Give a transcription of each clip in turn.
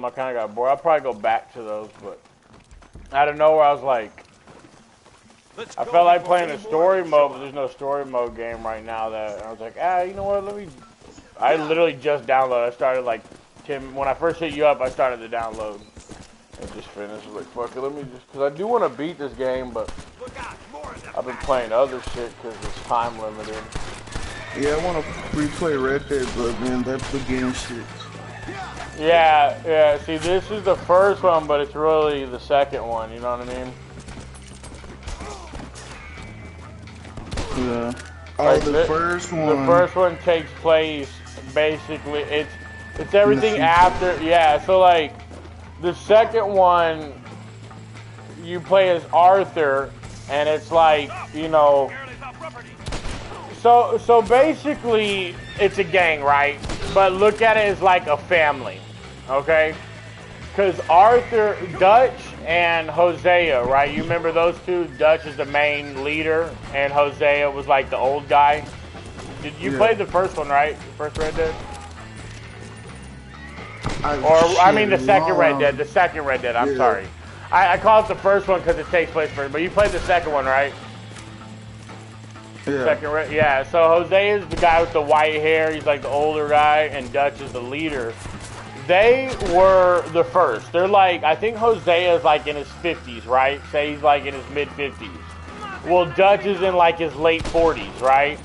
I kind of got bored. I'll probably go back to those, but out of nowhere, I was like, I felt like playing a story mode, but there's no story mode game right now. That I was like, you know what? I literally just downloaded. I started like when I first hit you up, I started to download. And just finished. I was like, fuck it, let me just, because I do want to beat this game, but I've been playing other shit because it's time limited. Yeah, I want to replay Red Dead, but man, that beginning shit. Yeah, see, this is the first one, but it's really the second one, you know what I mean? Yeah. Oh, like the first one. The first one takes place, basically, it's everything after, yeah, so like, the second one, you play as Arthur, and it's like, you know, so basically, it's a gang, right? But look at it as like a family, okay? Because Arthur, Dutch and Hosea, right? You remember those two? Dutch is the main leader, and Hosea was like the old guy. Did you play the first one, right? The first Red Dead? I mean the second Red Dead. The second Red Dead. I'm sorry. I call it the first one because it takes place first. But you played the second one, right? Yeah. Yeah. So Jose is the guy with the white hair. He's like the older guy, and Dutch is the leader. They were the first. They're like, I think Hosea is like in his 50s, right? Say he's like in his mid 50s. Well, Dutch is in like his late 40s, right?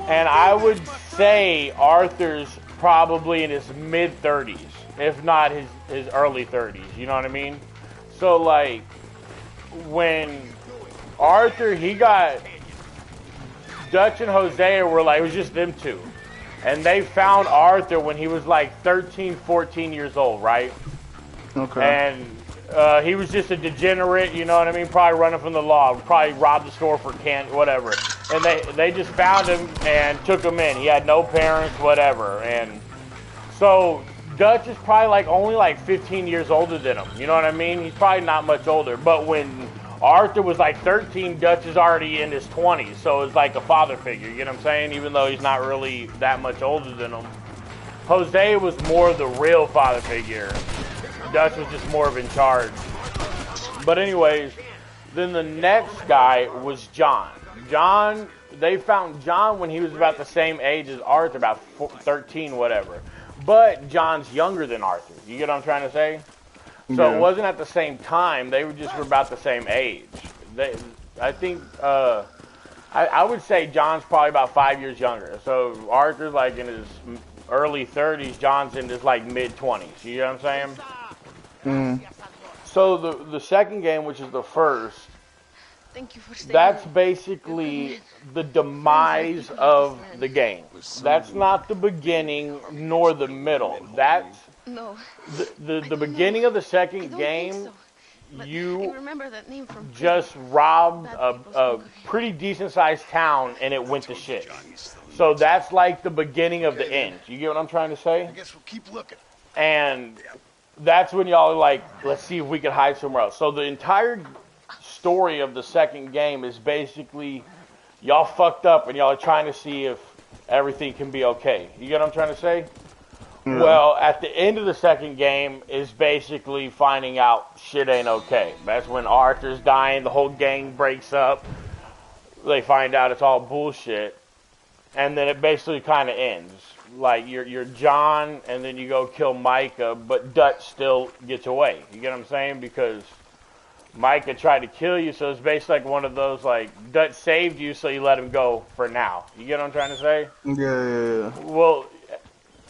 And I would say Arthur's probably in his mid 30s, if not his early 30s, you know what I mean? So like, when Arthur, he got, Dutch and Hosea were like, it was just them two. And they found Arthur when he was like 13, 14 years old, right? Okay. And he was just a degenerate, you know what I mean? Probably running from the law, probably robbed the store for whatever. And they just found him and took him in. He had no parents, whatever. And so Dutch is probably like only like 15 years older than him. You know what I mean? He's probably not much older. But when Arthur was like 13, Dutch is already in his 20s. So it's like a father figure, you know what I'm saying? Even though he's not really that much older than him. Jose was more the real father figure. Dutch was just more of in charge. But anyways, then the next guy was John. John, they found John when he was about the same age as Arthur, about 13, whatever. But John's younger than Arthur. You get what I'm trying to say? So it wasn't at the same time. They were about the same age. I think, I would say John's probably about 5 years younger. So Arthur's like in his early 30s. John's in his like mid 20s. You know what I'm saying? Mm. So the second game, which is the first, that's basically the demise of the game. That's not the beginning nor the middle. That's the beginning of the second game. You just robbed a pretty decent sized town and it went to shit. So that's like the beginning of the end. You get what I'm trying to say? I guess we'll keep looking. And that's when y'all are like, let's see if we can hide somewhere else. So the entire story of the second game is basically y'all fucked up and y'all are trying to see if everything can be okay. You get what I'm trying to say? Mm-hmm. Well, at the end of the second game is basically finding out shit ain't okay. That's when Arthur's dying, the whole gang breaks up. They find out it's all bullshit. And then it basically kind of ends. Like, you're John, and then you go kill Micah, but Dutch still gets away. You get what I'm saying? Because Micah tried to kill you, so it's basically like one of those, like, Dutch saved you, so you let him go for now. You get what I'm trying to say? Yeah. Well,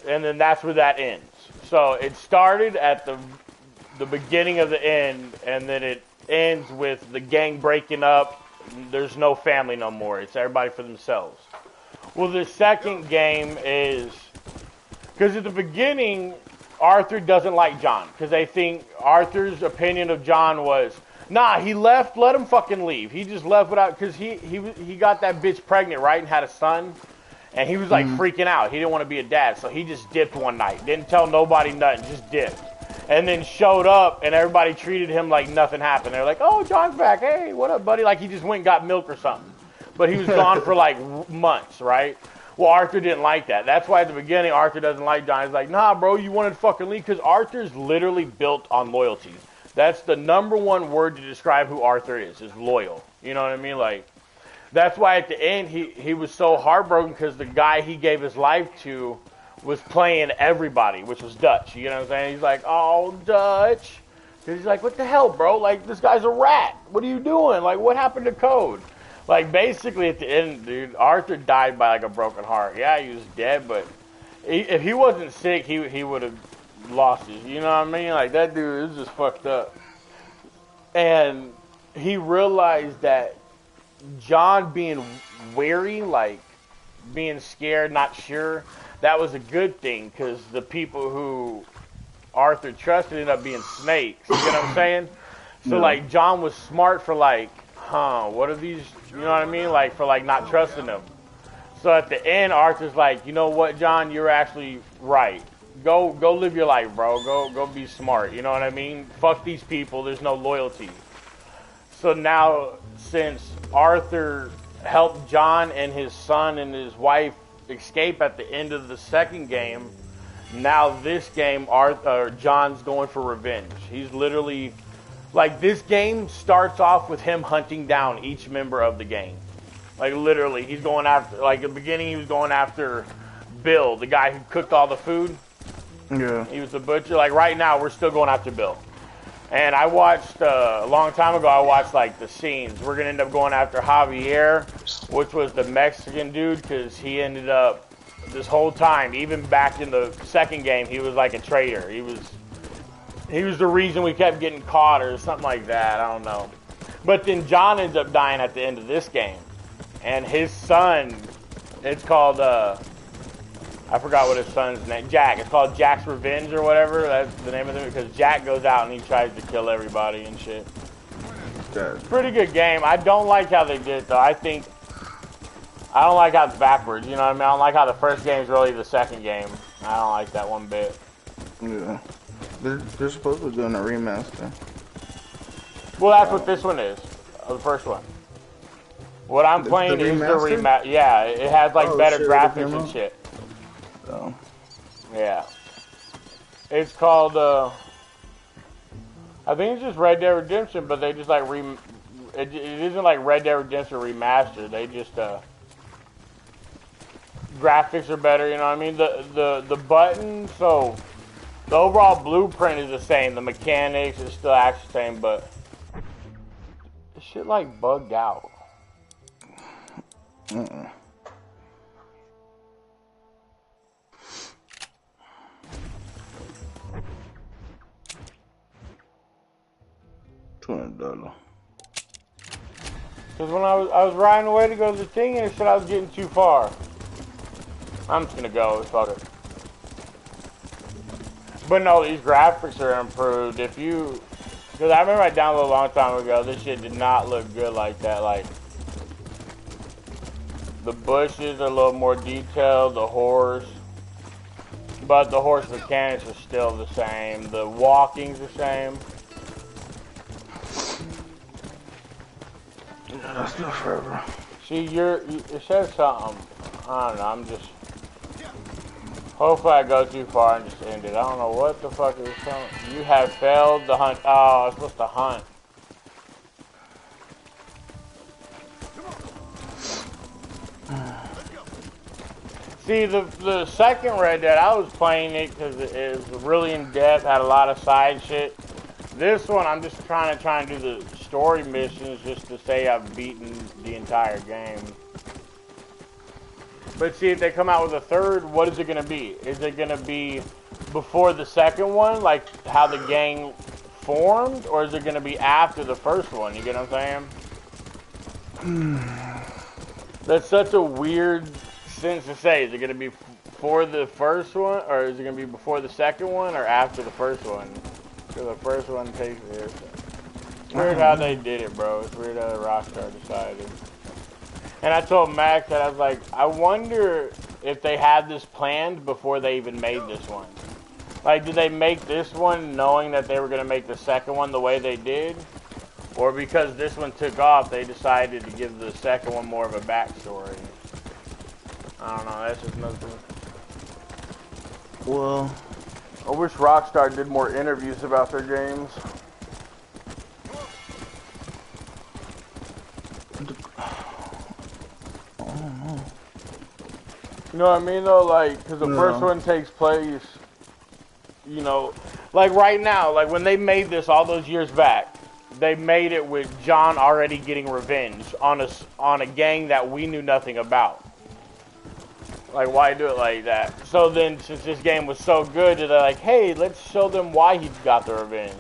and then that's where that ends. So it started at the beginning of the end, and then it ends with the gang breaking up. There's no family no more. It's everybody for themselves. Well, the second game is, because at the beginning, Arthur doesn't like John, because they think Arthur's opinion of John was, nah, he left, let him fucking leave. He just left without, because he got that bitch pregnant, right, and had a son, and he was like freaking out. He didn't want to be a dad, so he just dipped one night. Didn't tell nobody nothing, just dipped. And then showed up, and everybody treated him like nothing happened. They're like, oh, John's back. Hey, what up, buddy? Like he just went and got milk or something. But he was gone for like months, right? Well, Arthur didn't like that. That's why at the beginning, Arthur doesn't like John. He's like, nah, bro, you wanted to fucking leave. Because Arthur's literally built on loyalty. That's the #1 word to describe who Arthur is loyal. You know what I mean? Like, that's why at the end, he was so heartbroken because the guy he gave his life to was playing everybody, which was Dutch. You know what I'm saying? He's like, oh, Dutch. Because he's like, what the hell, bro? Like, this guy's a rat. What are you doing? Like, what happened to Code? Like, basically, at the end, dude, Arthur died by, like, a broken heart. Yeah, he was dead, but if he wasn't sick, he would have lost his, you know what I mean? Like, that dude is just fucked up. And he realized that John being wary, like, being scared, not sure, that was a good thing, because the people who Arthur trusted ended up being snakes. You get what I'm saying? So, like, John was smart for, like, what are these, you know what I mean? Like, for, like, not trusting them. So at the end, Arthur's like, you know what, John, you're actually right. Go live your life, bro. Go be smart. You know what I mean? Fuck these people. There's no loyalty. So now, since Arthur helped John and his son and his wife escape at the end of the second game, now this game, John's going for revenge. He's literally... Like, this game starts off with him hunting down each member of the gang. Like, literally, he's going after... Like, at the beginning, he was going after Bill, the guy who cooked all the food. Yeah. He was the butcher. Like, right now, we're still going after Bill. And I watched... a long time ago, I watched, like, the scenes. We're going to end up going after Javier, which was the Mexican dude, because he ended up... This whole time, even back in the second game, he was like a traitor. He was the reason we kept getting caught or something like that. I don't know. But then John ends up dying at the end of this game. And his son, it's called, I forgot what his son's name, Jack. It's called Jack's Revenge or whatever. That's the name of it, because Jack goes out and he tries to kill everybody and shit. It's a pretty good game. I don't like how they did it, though. I don't like how it's backwards, you know what I mean? I don't like how the first game is really the second game. I don't like that one bit. Yeah. They're supposed to be doing a remaster. Well, that's what this one is, the first one. What I'm playing is the remaster. Yeah, it has like better graphics and shit. Oh. Yeah. It's called, I think it's just Red Dead Redemption, but they just like it isn't like Red Dead Redemption Remastered. They just, graphics are better, you know what I mean? The button, so... The overall blueprint is the same. The mechanics is still actually the same, but this shit like bugged out. $20. Because when I was riding away to go to the thing, and it said I was getting too far. I'm just gonna go. Fuck it. But no, these graphics are improved. Because I remember I downloaded a long time ago, this shit did not look good like that. Like, the bushes are a little more detailed, the horse. But the horse mechanics are still the same. The walking's the same. Yeah, that's not forever. See, it says something. I don't know, I'm just... Hopefully I go too far and just end it. I don't know what the fuck is telling. You have failed the hunt. Oh, I'm supposed to hunt. See, the second Red Dead, I was playing it because it was really in-depth, had a lot of side shit. This one, I'm just trying to do the story missions just to say I've beaten the entire game. But see, if they come out with a third, what is it going to be? Is it going to be before the second one, like how the gang formed? Or is it going to be after the first one? You get what I'm saying? That's such a weird sentence to say. Is it going to be before the first one? Or is it going to be before the second one? Or after the first one? Because the first one takes this. It's weird how they did it, bro. It's weird how Rockstar decided. And I told Max that I was like, I wonder if they had this planned before they even made this one. Like, did they make this one knowing that they were going to make the second one the way they did? Or because this one took off, they decided to give the second one more of a backstory? I don't know. That's just nothing. Well, I wish Rockstar did more interviews about their games. I don't know. You know what I mean, though? Like, because the first No. one takes place, you know, like right now, like when they made this all those years back, they made it with John already getting revenge on a gang that we knew nothing about. Like, why do it like that? So then, since this game was so good, they're like, hey, let's show them why he got the revenge.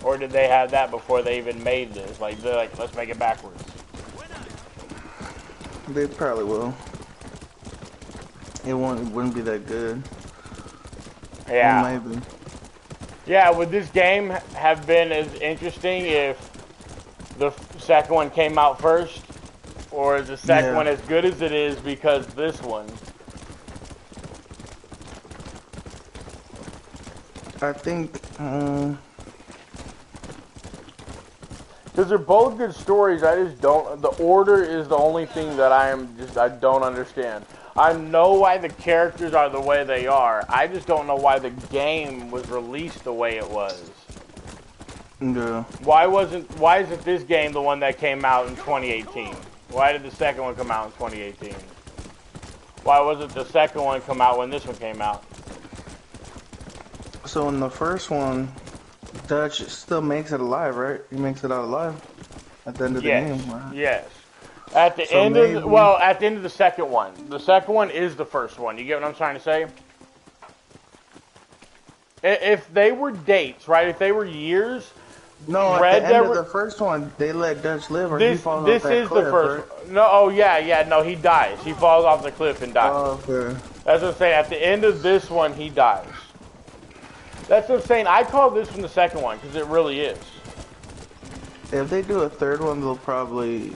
Or did they have that before they even made this? Like, they're like, let's make it backwards. They probably will. It wouldn't be that good. Yeah. Well, maybe. Yeah, would this game have been as interesting if the second one came out first? Or is the second one as good as it is because this one? I think, Because they're both good stories, I just don't... The order is the only thing that I don't understand. I know why the characters are the way they are. I just don't know why the game was released the way it was. yeah. Why isn't this game the one that came out in 2018? Why did the second one come out in 2018? Why wasn't the second one come out when this one came out? So in the first one, Dutch still makes it alive, right? He makes it out alive at the end of the game. Right? Yes. At the end of the second one. The second one is the first one. You get what I'm trying to say? If they were dates, right? If they were years, No, at the end of the first one, they let Dutch live, or he falls off that cliff, the first. right? No, oh yeah, no, he dies. He falls off the cliff and dies. Oh, okay. That's what I'm saying. At the end of this one, he dies. That's what I'm saying. I call this one the second one because it really is. If they do a third one, they'll probably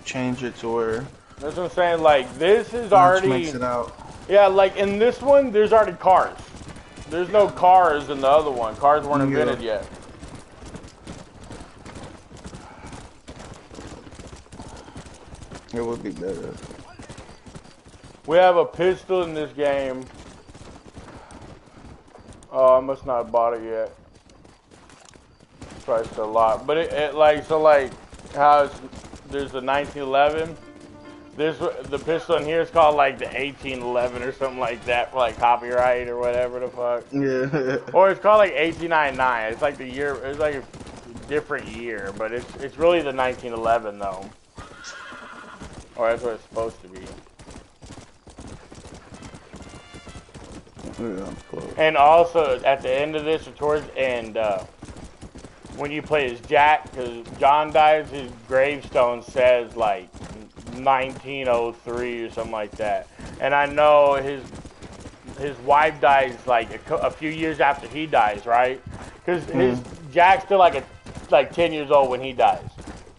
change it to where That's what I'm saying. Like this is Dutch already. makes it out. Yeah, like in this one, there's already cars. There's no cars in the other one. Cars weren't invented yet. It would be better. We have a pistol in this game. Oh, I must not have bought it yet. Priced a lot, but it like how there's the 1911. The pistol in here is called like the 1811 or something like that for like copyright or whatever the fuck. Yeah. Or it's called like 1899. It's like the year. It's like a different year, but it's really the 1911 though. Or that's what it's supposed to be. Yeah, and also at the end of this, or towards the end, when you play as Jack, because John dies, his gravestone says like 1903 or something like that. And I know his wife dies like a few years after he dies, right? Because Jack's still like 10 years old when he dies.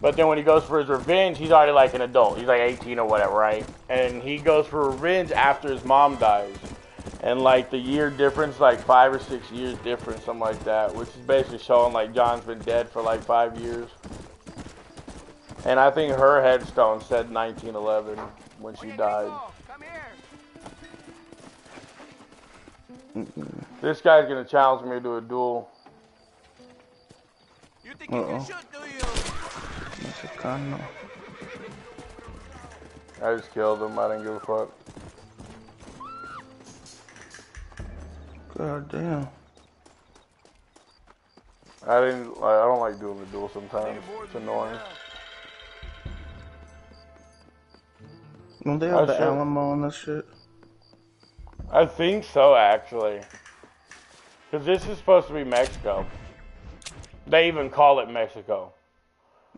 But then when he goes for his revenge, he's already like an adult. He's like 18 or whatever, right? And he goes for revenge after his mom dies. And like the year difference, like 5 or 6 years difference, something like that. Which is basically showing like John's been dead for like 5 years. And I think her headstone said 1911 when she died. This guy's gonna challenge me to a duel. You think you can shoot, do you? I just killed him. I didn't give a fuck. God damn. I don't like doing the duel sometimes. It's annoying. Don't they have the Alamo and that shit? I think so, actually. Because this is supposed to be Mexico. They even call it Mexico.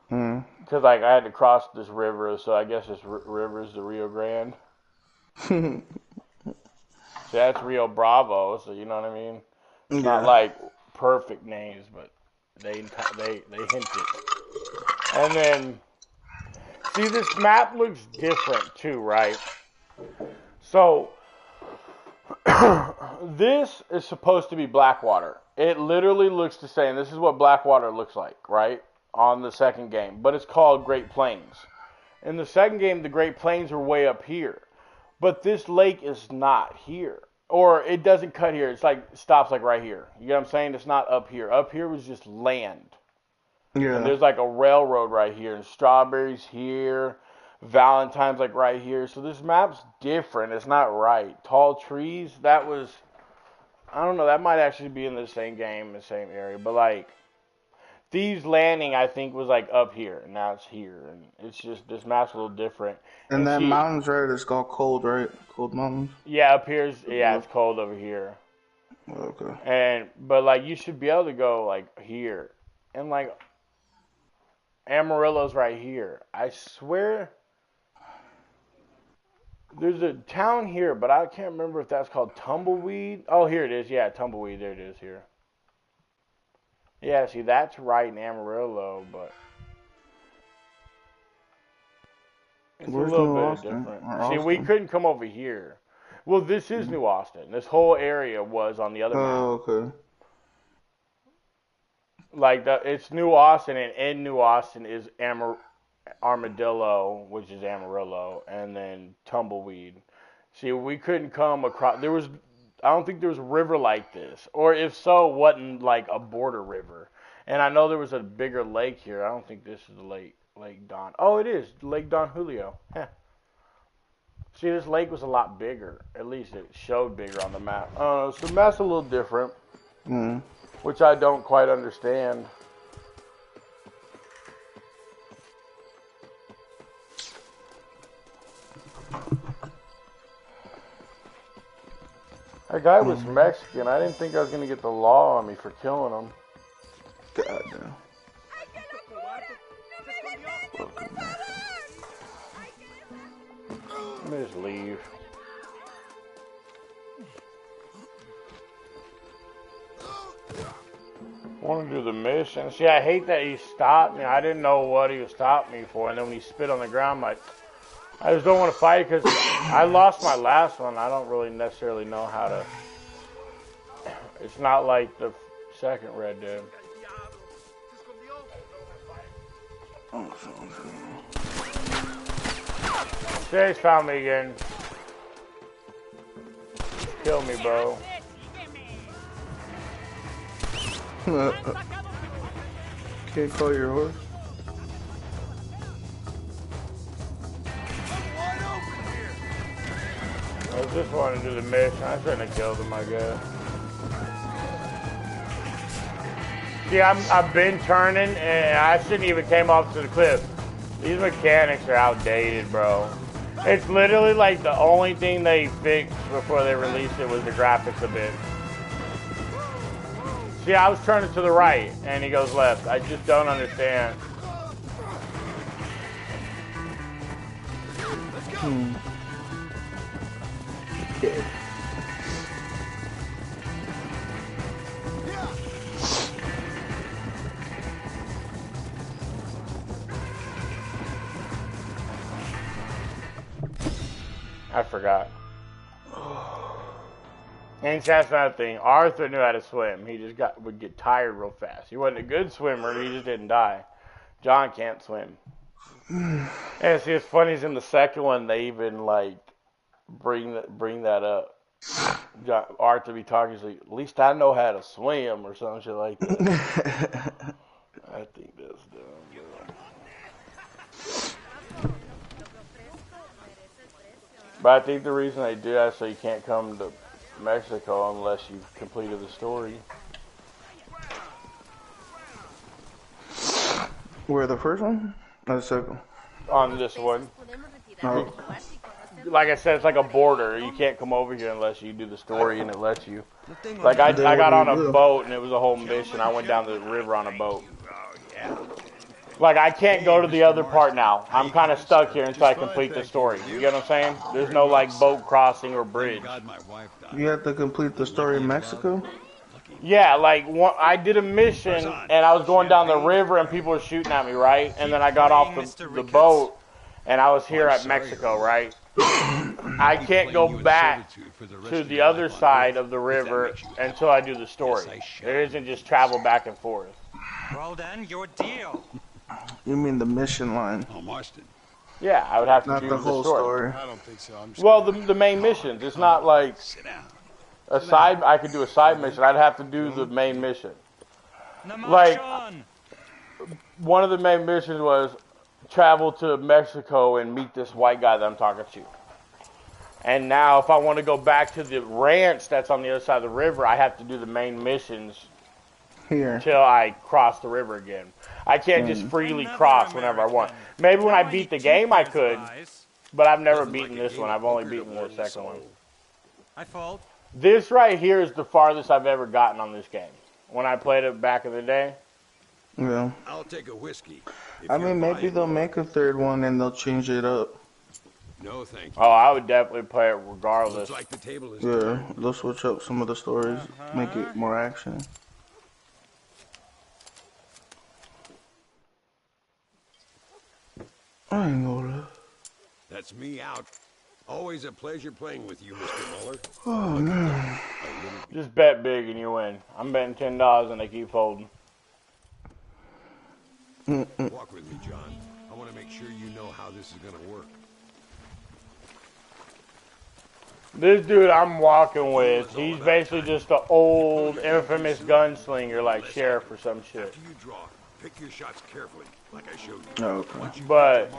Because like I had to cross this river, so I guess this river is the Rio Grande. See, that's Rio Bravo, so you know what I mean? It's not like perfect names, but they hint it. And then, see, this map looks different too, right? So, this is supposed to be Blackwater. It literally looks the same. This is what Blackwater looks like, right? On the second game. But it's called Great Plains. In the second game, the Great Plains are way up here. But this lake is not here. Or it doesn't cut here. It's like stops like right here. You know what I'm saying? It's not up here. Up here was just land. Yeah. And there's like a railroad right here. And strawberries here. Valentine's like right here. So this map's different. It's not right. Tall trees, that was... I don't know. That might actually be in the same game, the same area. But like... Thieves Landing, I think, was like up here, and now it's here, and it's just this map's a little different. And that mountains, right? It's called Cold, right? Cold Mountains. Yeah, up here's it's cold over here. Okay. But like you should be able to go like here, and like Amarillo's right here. I swear, there's a town here, but I can't remember if that's called Tumbleweed. Oh, here it is. Yeah, Tumbleweed. There it is here. Yeah, see, that's right in Amarillo, but it's Where's a little New bit Austin? different. See, we couldn't come over here. Well, this is New Austin. This whole area was on the other map. Oh, okay. Like, it's New Austin, and in New Austin is Armadillo, which is Amarillo, and then Tumbleweed. See, we couldn't come across... I don't think there was a river like this. Or if so, wasn't like a border river. And I know there was a bigger lake here. I don't think this is the Lake Don. Oh, it is. Lake Don Julio. Heh. See, this lake was a lot bigger. At least it showed bigger on the map. So the map's a little different. Which I don't quite understand. That guy was Mexican. I didn't think I was going to get the law on me for killing him. God damn. Let me just leave. I want to do the mission. See, I hate that he stopped me. I didn't know what he was stopping me for. And then when he spit on the ground, I just don't want to fight because I lost my last one. I don't really necessarily know how to... It's not like the second Red Dead. Chase found me again. Kill me, bro. Can't call your horse? I just wanted to do the mission. I shouldn't have killed him, I guess. See, I've been turning, and I shouldn't even came off to the cliff. These mechanics are outdated, bro. It's literally like the only thing they fixed before they released it was the graphics a bit. See, I was turning to the right, and he goes left. I just don't understand. Yeah. I forgot. And that's another thing. Arthur knew how to swim. He just would get tired real fast. He wasn't a good swimmer. He just didn't die. John can't swim. And see, it's funny is in the second one they even like bring that up. Arthur be talking, he's like, at least I know how to swim or some shit like that. I think that's dumb. But I think the reason they do that is so you can't come to Mexico unless you've completed the story. Where, the first one? Or the second? On this one. No. Like I said, it's like a border. You can't come over here unless you do the story and it lets you. Like I got on a boat and it was a whole mission. I went down the river on a boat. Like I can't go to the other part now. I'm kind of stuck here until I complete the story. You get what I'm saying? There's no like boat crossing or bridge. You have to complete the story in Mexico? Yeah, like I did a mission and I was going down the river and people were shooting at me, right? And then I got off the boat and I was here at Mexico, right? I can't go back to the other side of the river until I do the story. There isn't just travel back and forth. Well then, your deal. You mean the mission line? Oh, Marston. Yeah, I would have to Not do the the whole story. story. I don't think so. I'm just Well, the main missions. It's not like sit down. a side. I could do a side mission. I'd have to do the main mission. Like one of the main missions was travel to Mexico and meet this white guy that I'm talking to. And now, if I want to go back to the ranch that's on the other side of the river, I have to do the main missions Here. until I cross the river again. I can't just freely cross whenever I want. Maybe when I beat the game, I could, but I've never beaten this one. I've only beaten the second one. I fault. This right here is the farthest I've ever gotten on this game. When I played it back in the day. Yeah. I'll take a whiskey. I mean, maybe they'll make a third one and they'll change it up. No, thank you. Oh, I would definitely play it regardless. Looks like the table is Yeah, they'll switch up some of the stories, make it more action. I ain't gonna. That's me out. Always a pleasure playing with you, Mr. Muller. Oh man. Just bet big and you win. I'm betting $10 and they keep folding. Walk with me, John. I want to make sure you know how this is going to work. This dude I'm walking with, he's basically just an old, infamous gunslinger like Sheriff or some shit. After you draw, pick your shots carefully, like I showed you. Oh, okay. But,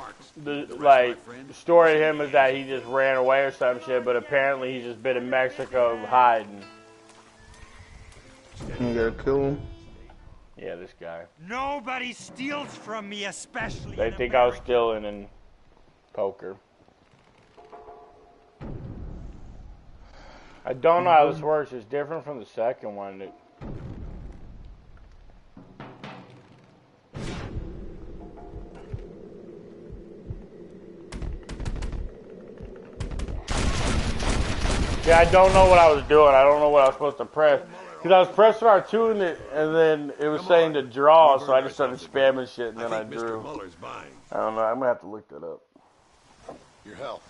the story of him is that he just ran away or some shit, but apparently he's just been in Mexico hiding. You gotta kill him. Yeah, this guy. Nobody steals from me, especially. They think I was stealing in poker. I don't know how this works. It's different from the second one. Yeah, I don't know what I was doing. I don't know what I was supposed to press. Because I was pressing R2 and then it was saying to draw, so I just started spamming shit and then I drew. Mr. Muller's buying. I don't know. I'm going to have to look that up. Your health.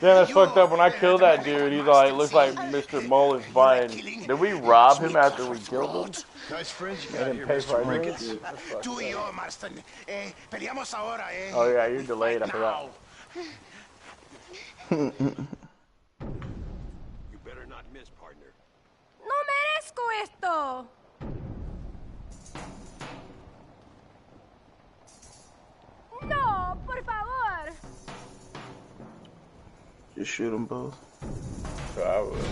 Then that's fucked up. When I killed that dude, he's like, looks like Mr. Muller's buying. Did we rob him after we killed him? Nice friends you I didn't pay for our drinks. Oh yeah, you're delayed. I forgot. You better not miss, partner. No merezco esto. No, por favor. Just shoot them both. So I would.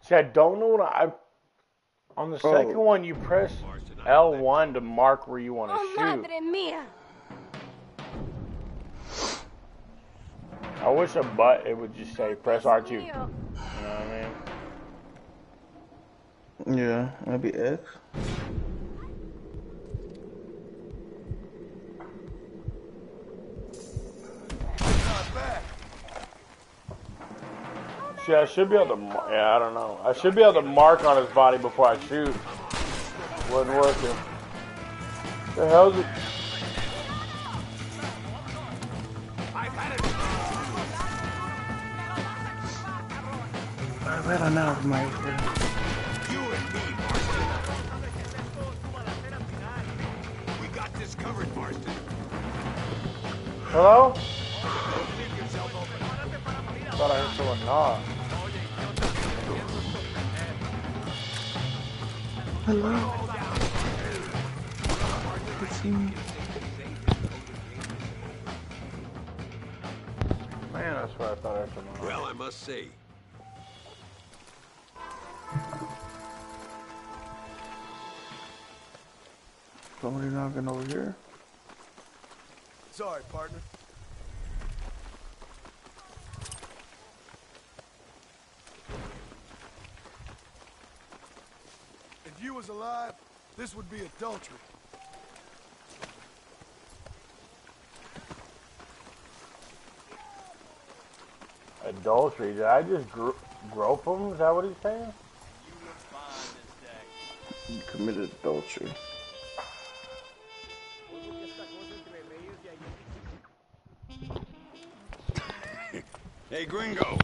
See, I don't know what on the second one, you press L1 to mark where you want to Oh, shoot. madre mía. I wish it would just say press R2. You know Mío. what I mean? Yeah, maybe X. See, I should be able to. Yeah, I don't know. I should be able to mark on his body before I shoot. Wasn't working. The hell's it? I better not, my friend. You and me, Marston. We got this covered, Marston. Hello? Thought I heard someone knock. Hello? It's me. Man, that's what I thought I heard someone knock. Well, I must say, Somebody knocking over here? sorry, partner. If you was alive, this would be adultery. Adultery. Did I just grope him? Is that what he's saying? You committed adultery. Hey, Gringo.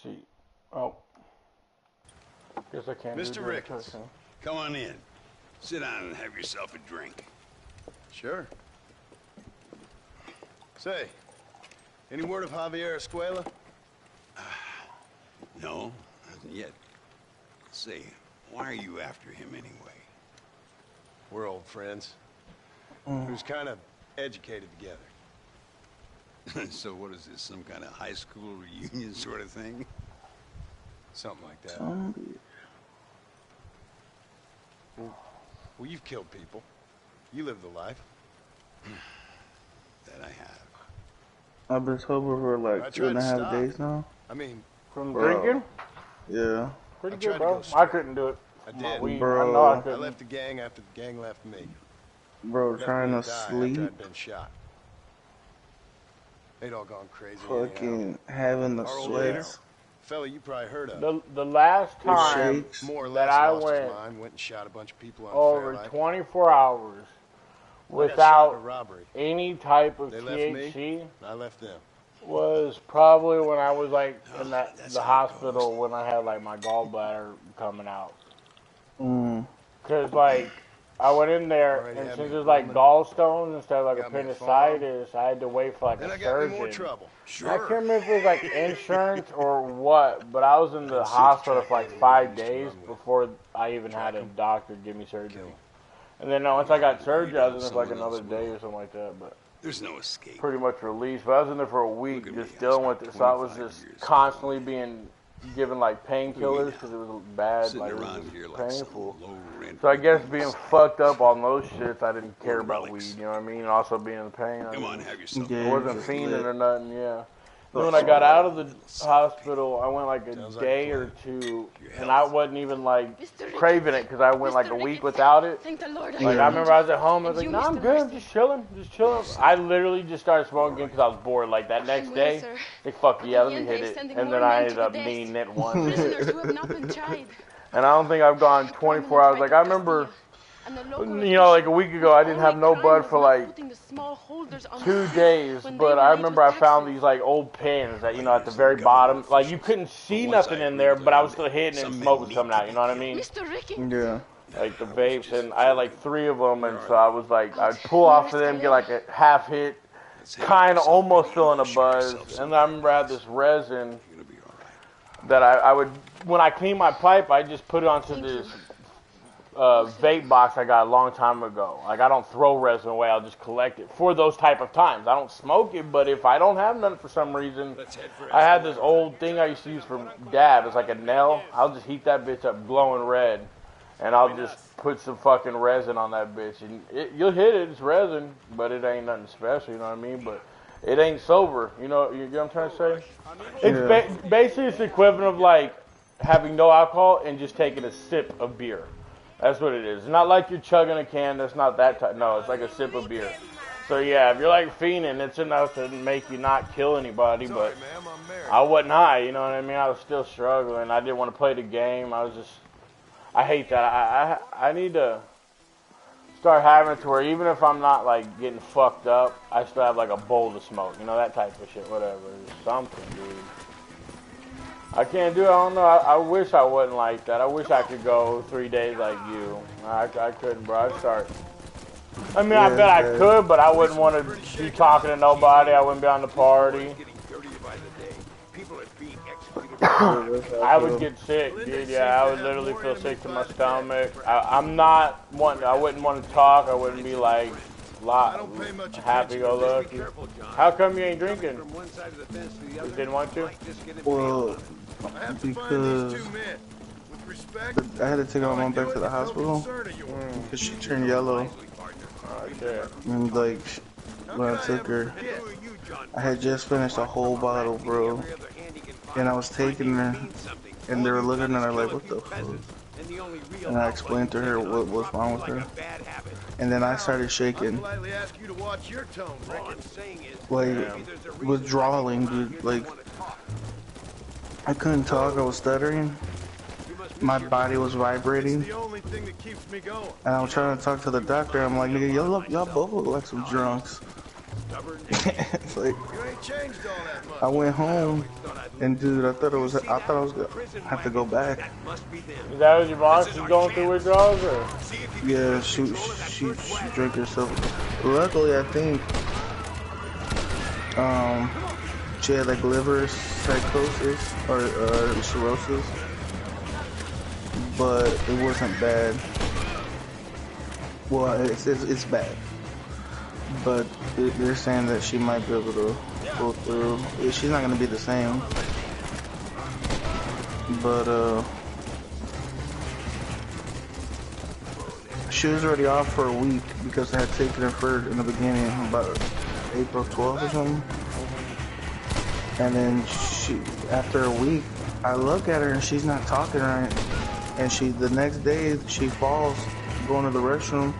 See. Oh. Guess I can't do Mr. drug Ricketts. testing. Come on in. Sit down and have yourself a drink. Sure. Say, any word of Javier Escuela? No, nothing yet. Say, why are you after him anyway? We're old friends. We was kind of educated together. So what is this, some kind of high school reunion sort of thing? Something like that. Well, you've killed people. You lived the life. That I have. I've been sober for I like tried to 2.5 stop. days now. I mean, From Bro. drinking? Yeah. Pretty I tried good, to bro. go I straight. couldn't do it. I My did. weed, Bro. I know I I couldn't. left the gang after the gang left me. Bro, Left trying me to die after sleep. I'd been shot. They'd all gone crazy. anyhow. Fucking having the Our old sweats. Fella you probably heard of. The last It time shakes. More or that less I lost his went mind, went and shot a bunch of people on over Fairlight. 24 hours I got shot in a without robbery. any type of They left THC me. I left them. was probably when I was like in That's the how it hospital when I had like my gallbladder coming out. Mm. Cause like I went in there Already and had since me it was like woman. gallstones instead of like Got me a appendicitis, I had to wait for like Then a I got me more surgeon. trouble. I can't remember if it was like insurance or what, but I was in the hospital for like 5 days before I even had a doctor give me surgery. And then once I got surgery, I was in there for like another day or something like that. But There's no escape. pretty much released. But I was in there for a week Look at just me, I dealing with spent it. So I was 25 just years constantly being given like painkillers because it was bad, Sitting like it was around just here like some painful. low rent. So I guess being fucked up on those shits, I didn't care about weed. You know what I mean? And also being in pain. I Come on, mean, have yourself. Yeah. I wasn't just fiending lit. or nothing, yeah. Then when I got out of the hospital, I went like a Sounds like day a or plan. two, Your and I health. wasn't even like Mr. craving it because I went like a week without it. Thank the Lord. Like I remember I was at home, I was like, You, no, I'm Mr. good, I'm Mercy. just chilling, just chilling. I literally just started smoking again because I was bored. Like that next I'm day, well, sir. like fuck yeah, let me Hyena hit is it, sending and more then I men ended to up the needing death. it once. Prisoners who have not been tried. And I don't think I've gone 24 hours. Like I remember, And the local you know, like a week ago, I didn't have no bud for like putting the small holders on 2 the field days, when they but were I late remember with I found taxes. these like old pens that, you know, at the very bottom, like you couldn't see nothing in there, but I was still hitting it and smoke was coming out, you know what I mean? Mr. Ricky. Yeah. Like the vapes, and I had like 3 of them, and so I was like, I'd pull off of them, get like a half hit, kind of almost feeling a buzz, and I remember I had this resin You're gonna be all right. that I would, when I clean my pipe, I just put it onto this vape box I got a long time ago. Like I don't throw resin away, I'll just collect it for those type of times. I don't smoke it, but if I don't have none for some reason, I had this old thing I used to use for dab. It's like a nail. I'll just heat that bitch up glowing red, and I'll just put some fucking resin on that bitch, and you'll hit it. It's resin, but it ain't nothing special. You know what I mean? But it ain't sober. You know what I'm trying to say? It's basically it's the equivalent of like having no alcohol and just taking a sip of beer. That's what it is. It's not like you're chugging a can. That's not that type. No, it's like a sip of beer. So yeah, if you're like fiending, it's enough to make you not kill anybody. But Sorry, ma'am, I'm married. I wasn't high. You know what I mean? I was still struggling. I didn't want to play the game. I hate that. I need to start having it to where even if I'm not like getting fucked up, I still have like a bowl to smoke. You know, that type of shit. Whatever. Something, dude. I can't do it. I don't know. I wish I wasn't like that. I wish I could go 3 days like you. I couldn't, bro. I'd start. I mean, I bet I could, but I wouldn't want to be talking to nobody. I wouldn't be on the party. Getting dirtier by the day. People are being executed. I would get sick, dude. Yeah, I would literally feel sick to my stomach. I'm not wanting. I wouldn't want to talk. I wouldn't be like happy-go-lucky. How come you ain't drinking? From one side of the fence to the other. Didn't want to? Like just get it Well, I have to find because these 2 men. With respect, I had to take my all I mom do back is to the no hospital concern of yours. because she turned yellow, Oh, shit. and like when I took her, I had just finished a whole bottle, bro, and I was taking her, and they were looking at her like, what the fuck? And I explained to her what was wrong with her, and then I started shaking, Politely ask you to watch your tone, Ricketts. like withdrawing, dude. Like I couldn't talk. I was stuttering. My body was vibrating, The only thing that keeps me going. and I was trying to talk to the doctor. I'm like, nigga, y'all both look like some drunks. It's like You ain't changed all that much. I went home, and dude, I thought I was gonna have to go back. Is that what your boss is going through withdrawals, or? Yeah, she drank herself. Luckily, I think she had like liver psychosis or cirrhosis, but it wasn't bad. Well, it's bad, but they're saying that she might be able to go through. She's not gonna be the same, but she was already off for a week because I had taken her for in the beginning, about April 12th or something. And then after a week, I look at her and she's not talking right. And the next day, she falls going to the restroom.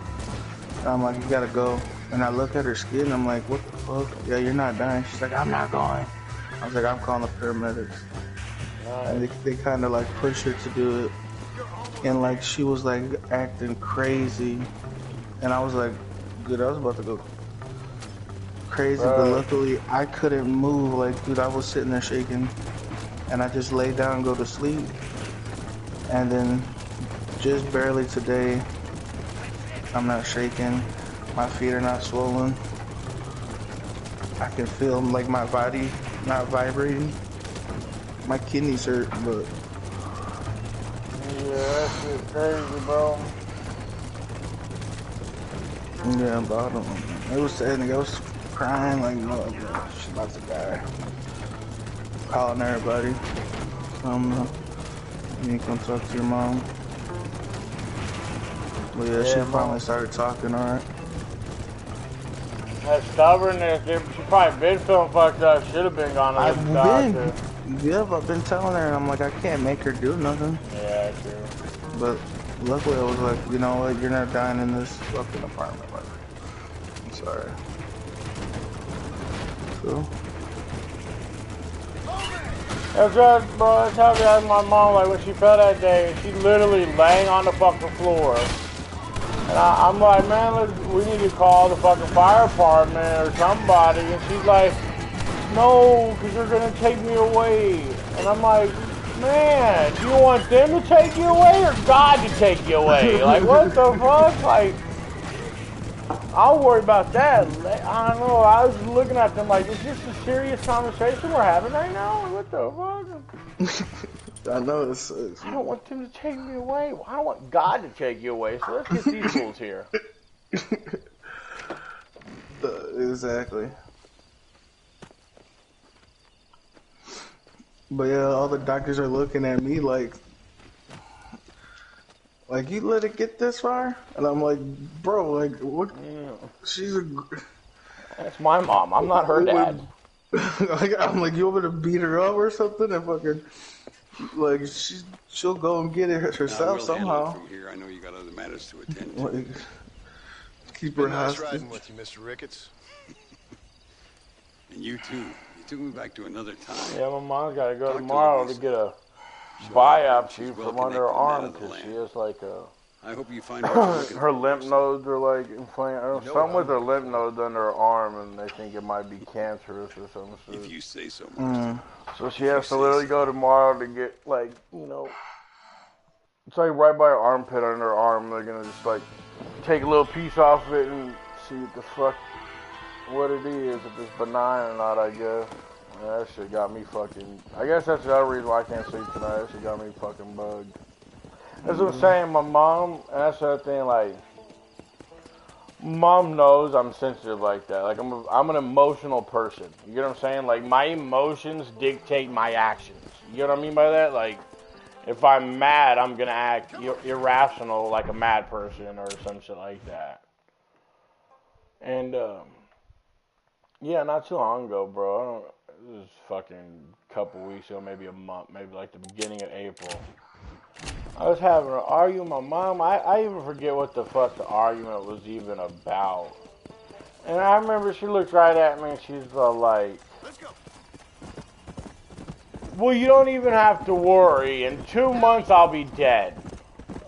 I'm like, you gotta go. And I look at her skin and I'm like, what the fuck? Yeah, you're not dying. She's like, I'm not going. I was like, I'm calling the paramedics. And they kind of like pushed her to do it. And like, she was like acting crazy. And I was like, good, I was about to go crazy, but luckily I couldn't move. Like, dude, I was sitting there shaking. And I just laid down and go to sleep. And then just barely today, I'm not shaking. My feet are not swollen. I can feel like my body not vibrating. My kidneys hurt, but yeah, that's just crazy, bro. Yeah, but I don't know. It was sad. I was crying like, no, she's about to die. Calling everybody. You can come talk to your mom. But yeah, she finally started talking, alright. That stubbornness, she probably been feeling fucked up. Should have been gone to the doctor. Yep, I've been telling her, and I'm like, I can't make her do nothing. Yeah, true. But luckily, I was like, you know what? You're not dying in this fucking apartment. Like, I'm sorry. So. That's right, bro. That's how I had my mom, like, when she fell that day, she literally laying on the fucking floor. And I'm like, man, we need to call the fucking fire department or somebody. And she's like, no, because you're going to take me away. And I'm like, man, do you want them to take you away or God to take you away? Like, what the fuck? Like, I'll worry about that. I don't know. I was looking at them like, is this a serious conversation we're having right now? What the fuck? I know it's I don't want them to take me away. I don't want God to take you away. So let's get these fools here. Exactly. But yeah, all the doctors are looking at me like you let it get this far? And I'm like, bro, like, what? Yeah. She's a... That's my mom. I'm not her dad. I'm like, you want me to beat her up or something? And fucking, like, she'll go and get it herself somehow. From here, I know you got other matters to attend to. Like, keep her hostage. Nice riding with you, Mr. Ricketts. And you too. You took me back to another time. Yeah, my mom's got to go tomorrow to get a biopsy from under her arm because she has like a... I hope you find her lymph nodes are like inflamed, or something with her lymph nodes under her arm, and they think it might be cancerous or something. If you say so, Master. So she has to literally go tomorrow to get, like, you know, it's like right by her armpit under her arm. They're gonna just like take a little piece off of it and see what the fuck, what it is, if it's benign or not, I guess. Yeah, that shit got me fucking, I guess that's the other reason why I can't sleep tonight. That shit got me fucking bugged. That's what I'm saying, my mom, and that's the other thing, like, mom knows I'm sensitive like that. Like, I'm an emotional person. You get what I'm saying? Like, my emotions dictate my actions. You get what I mean by that? Like, if I'm mad, I'm gonna act irrational like a mad person or some shit like that. And, yeah, not too long ago, bro. It was fucking a couple weeks ago, maybe a month, maybe like the beginning of April. I was having an argument with my mom. I even forget what the fuck the argument was even about. And I remember she looked right at me and she's like, well, you don't even have to worry. In 2 months, I'll be dead.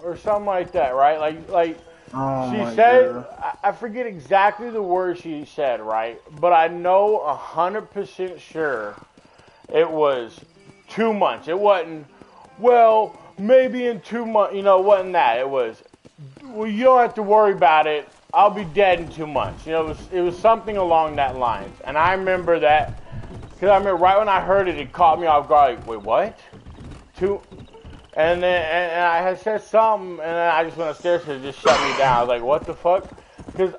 Or something like that, right? Like Oh She my said, God. I forget exactly the words she said, right? But I know 100% sure it was 2 months. It wasn't, well, maybe in 2 months, it wasn't that. It was, well, you don't have to worry about it. I'll be dead in 2 months. It was something along that lines. And I remember that, because I remember right when I heard it, it caught me off guard. Like, wait, what? And then and I had said something, and then I just went upstairs and it just shut me down. I was like, what the fuck? Because,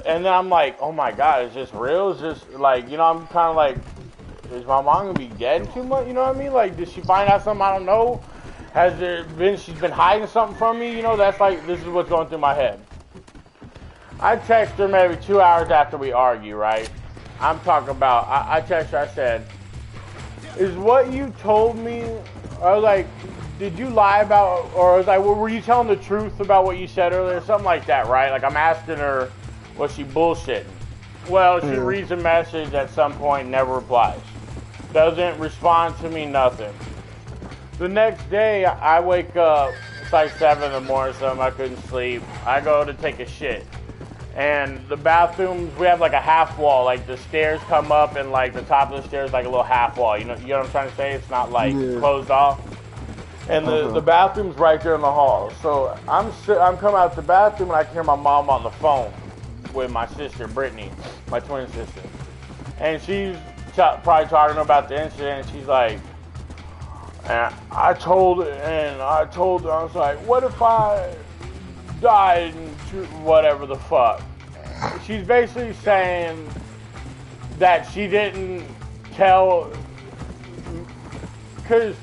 and then I'm like, oh my God, is this real? Is this, like, I'm kind of like, is my mom going to be dead in 2 months? You know what I mean? Like, did she find out something I don't know? She's been hiding something from me? That's like, this is what's going through my head. I text her maybe 2 hours after we argue, right? I'm talking about, I text her, I said, is what you told me, I was like, did you lie about, or I was like, well, were you telling the truth about what you said earlier? Something like that, right? Like, I'm asking her, was she bullshitting? Well, she reads a message at some point, never replies. Doesn't respond to me, nothing. The next day, I wake up, it's like 7 in the morning, something, I couldn't sleep. I go to take a shit. And the bathrooms, we have like a half wall, like the stairs come up and like the top of the stairs like a little half wall. You know what I'm trying to say? It's not like closed off. And the bathroom's right there in the hall. So I'm coming out the bathroom and I can hear my mom on the phone with my sister, Brittany, my twin sister. And she's probably talking about the incident. And she's like, and I told her, I was like, what if I died and whatever the fuck? She's basically saying that she didn't tell, because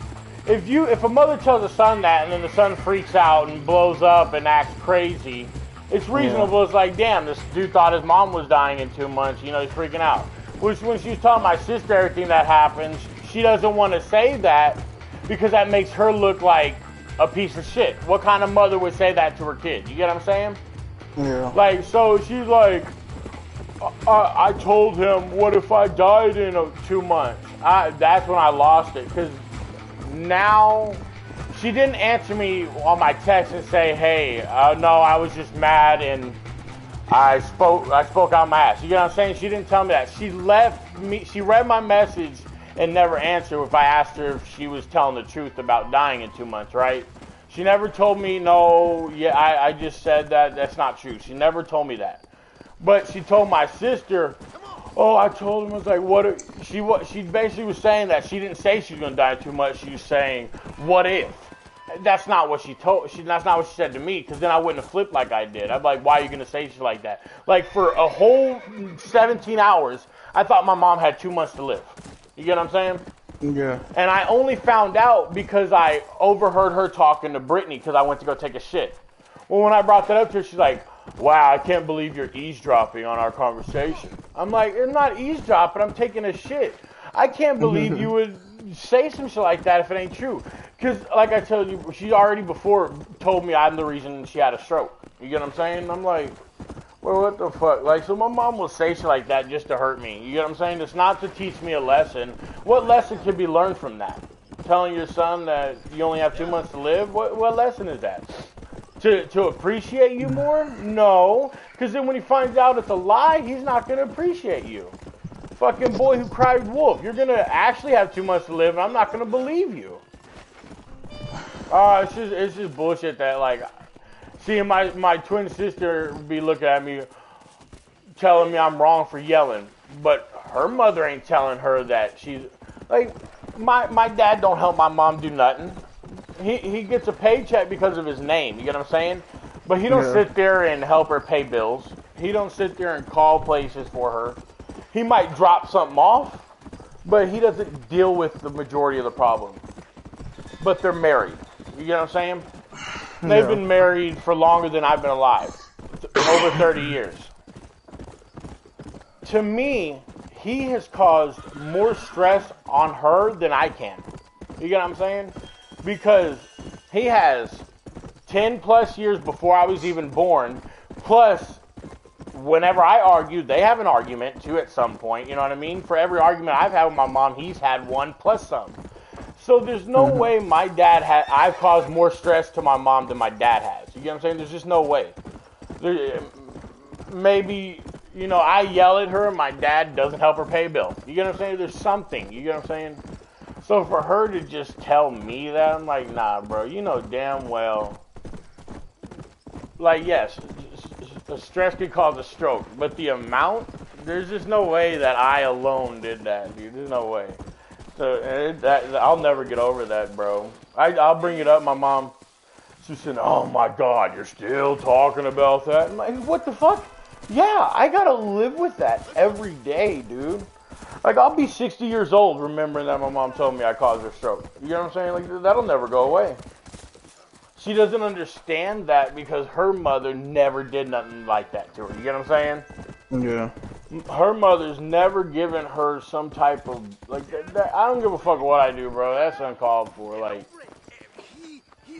if a mother tells a son that and then the son freaks out and blows up and acts crazy, it's reasonable. It's like, damn, this dude thought his mom was dying in 2 months, he's freaking out. Which when she was telling my sister everything that happens, she doesn't want to say that because that makes her look like a piece of shit. What kind of mother would say that to her kid? You get what I'm saying? Yeah. Like, so she's like, I told him, what if I died in 2 months? That's when I lost it, because now she didn't answer me on my text and say, hey, no, I was just mad and I spoke out my ass. You get what I'm saying? She didn't tell me that. She read my message and never answered if I asked her if she was telling the truth about dying in 2 months, right? She never told me, no, I just said that. That's not true. She never told me that. But she told my sister, oh, I told him, I was like, what? She basically was saying that she didn't say she was going to die in 2 months. She was saying, what if? That's not what that's not what she said to me, because then I wouldn't have flipped like I did. I'd be like, why are you going to say shit like that? Like, for a whole 17 hours, I thought my mom had 2 months to live. You get what I'm saying? Yeah. And I only found out because I overheard her talking to Brittany because I went to go take a shit. Well, when I brought that up to her, she's like, wow, I can't believe you're eavesdropping on our conversation. I'm like, I'm not eavesdropping, I'm taking a shit. I can't believe you would say some shit like that if it ain't true. Because, like I told you, she already before told me I'm the reason she had a stroke. You get what I'm saying? I'm like, well, what the fuck? Like, so my mom will say shit like that just to hurt me. You get what I'm saying? It's not to teach me a lesson. What lesson can be learned from that? Telling your son that you only have 2 months to live? What lesson is that? To appreciate you more? No. Because then when he finds out it's a lie, he's not going to appreciate you. Fucking boy who cried wolf. You're going to actually have 2 months to live, and I'm not going to believe you. It's just bullshit that, like, seeing my twin sister be looking at me, telling me I'm wrong for yelling, but her mother ain't telling her that she's, like, my dad don't help my mom do nothing. He gets a paycheck because of his name, you get what I'm saying? But he don't sit there and help her pay bills. He don't sit there and call places for her. He might drop something off, but he doesn't deal with the majority of the problem. But they're married. You get what I'm saying? They've been married for longer than I've been alive. Over 30 years. To me, he has caused more stress on her than I can. You get what I'm saying? Because he has 10 plus years before I was even born, plus whenever I argue, they have an argument too at some point, you know what I mean? For every argument I've had with my mom, he's had one plus some. So there's no way my dad I've caused more stress to my mom than my dad has. You get what I'm saying? There's just no way. Maybe, you know, I yell at her and my dad doesn't help her pay bills. You get what I'm saying? There's something. You get what I'm saying? So for her to just tell me that, I'm like, nah, bro. You know damn well. Like, yes, the stress could cause a stroke, but the amount, there's just no way that I alone did that, dude. There's no way. So I'll never get over that, bro. I'll bring it up. My mom, she said, "Oh my God, you're still talking about that." I'm like, what the fuck? Yeah, I gotta live with that every day, dude. Like, I'll be 60 years old remembering that my mom told me I caused her stroke. You know what I'm saying? Like, that'll never go away. She doesn't understand that because her mother never did nothing like that to her. You get what I'm saying? Yeah. Her mother's never given her some type of, like, I don't give a fuck what I do, bro. That's uncalled for. Like,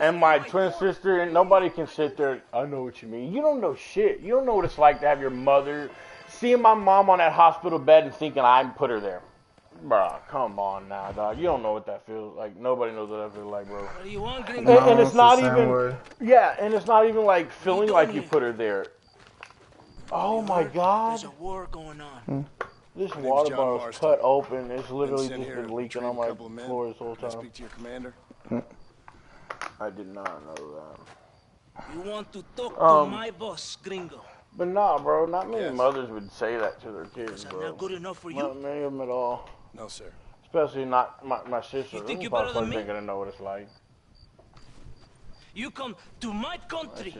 and my twin sister, and nobody can sit there. I know what you mean. You don't know shit. You don't know what it's like to have your mother, seeing my mom on that hospital bed and thinking I put her there. Bro, come on now, dog. You don't know what that feels like. Nobody knows what that feels like, bro. What do you want, And it's not even, yeah, and it's not even like feeling like you put her there. Oh my God. There's a war going on. This water bottle is cut open. It's literally just been leaking on my floor this whole time. Speak to your commander. I did not know that. You want to talk to my boss, gringo? But nah, bro. Not many mothers would say that to their kids, I'm bro. not good enough for you. Not many of them at all. No, sir. Especially not my sister. You think you're probably better than me? ain't gonna know what it's like. You come to my country.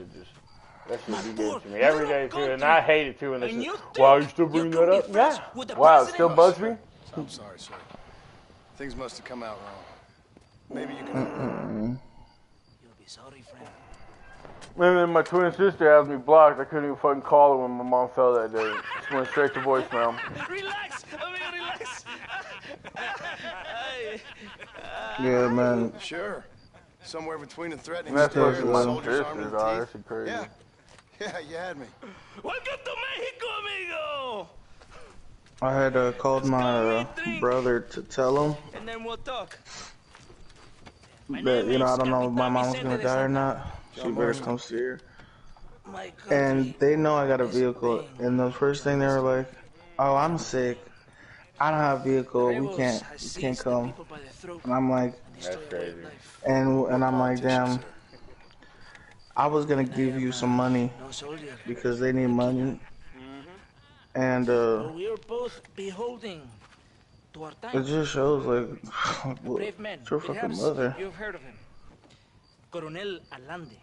That should be good to me every day too, and I hate it too. And they And say, you "Wow, think you still bring you that could up?" be Yeah. friends with the Wow, it still president? bugs me. I'm sorry, sir. Things must have come out wrong. Maybe you can... You'll be sorry, friend. And then my twin sister has me blocked. I couldn't even fucking call her when my mom fell that day. Just went straight to voicemail. Relax, amigo, relax. Yeah, man. Sure. Somewhere between a threatening And that's stare what and a my soldier's arm in sisters the are. teeth. That's crazy. Yeah. Yeah, you had me. Welcome to Mexico, amigo. I had called my brother to tell him And then we'll talk. that, you know, I don't know if my mom was gonna die or not. She better come see her. My country. And they know I got a vehicle. And the first thing they were like, "Oh, I'm sick. I don't have a vehicle. We can't come." And I'm like, That's crazy. and I'm like, damn. I was gonna give you some money No soldier. because they need money. And We are both beholding to our it time. just shows like, Brave man. it's your fucking Perhaps mother. you've heard of him. Coronel Allende.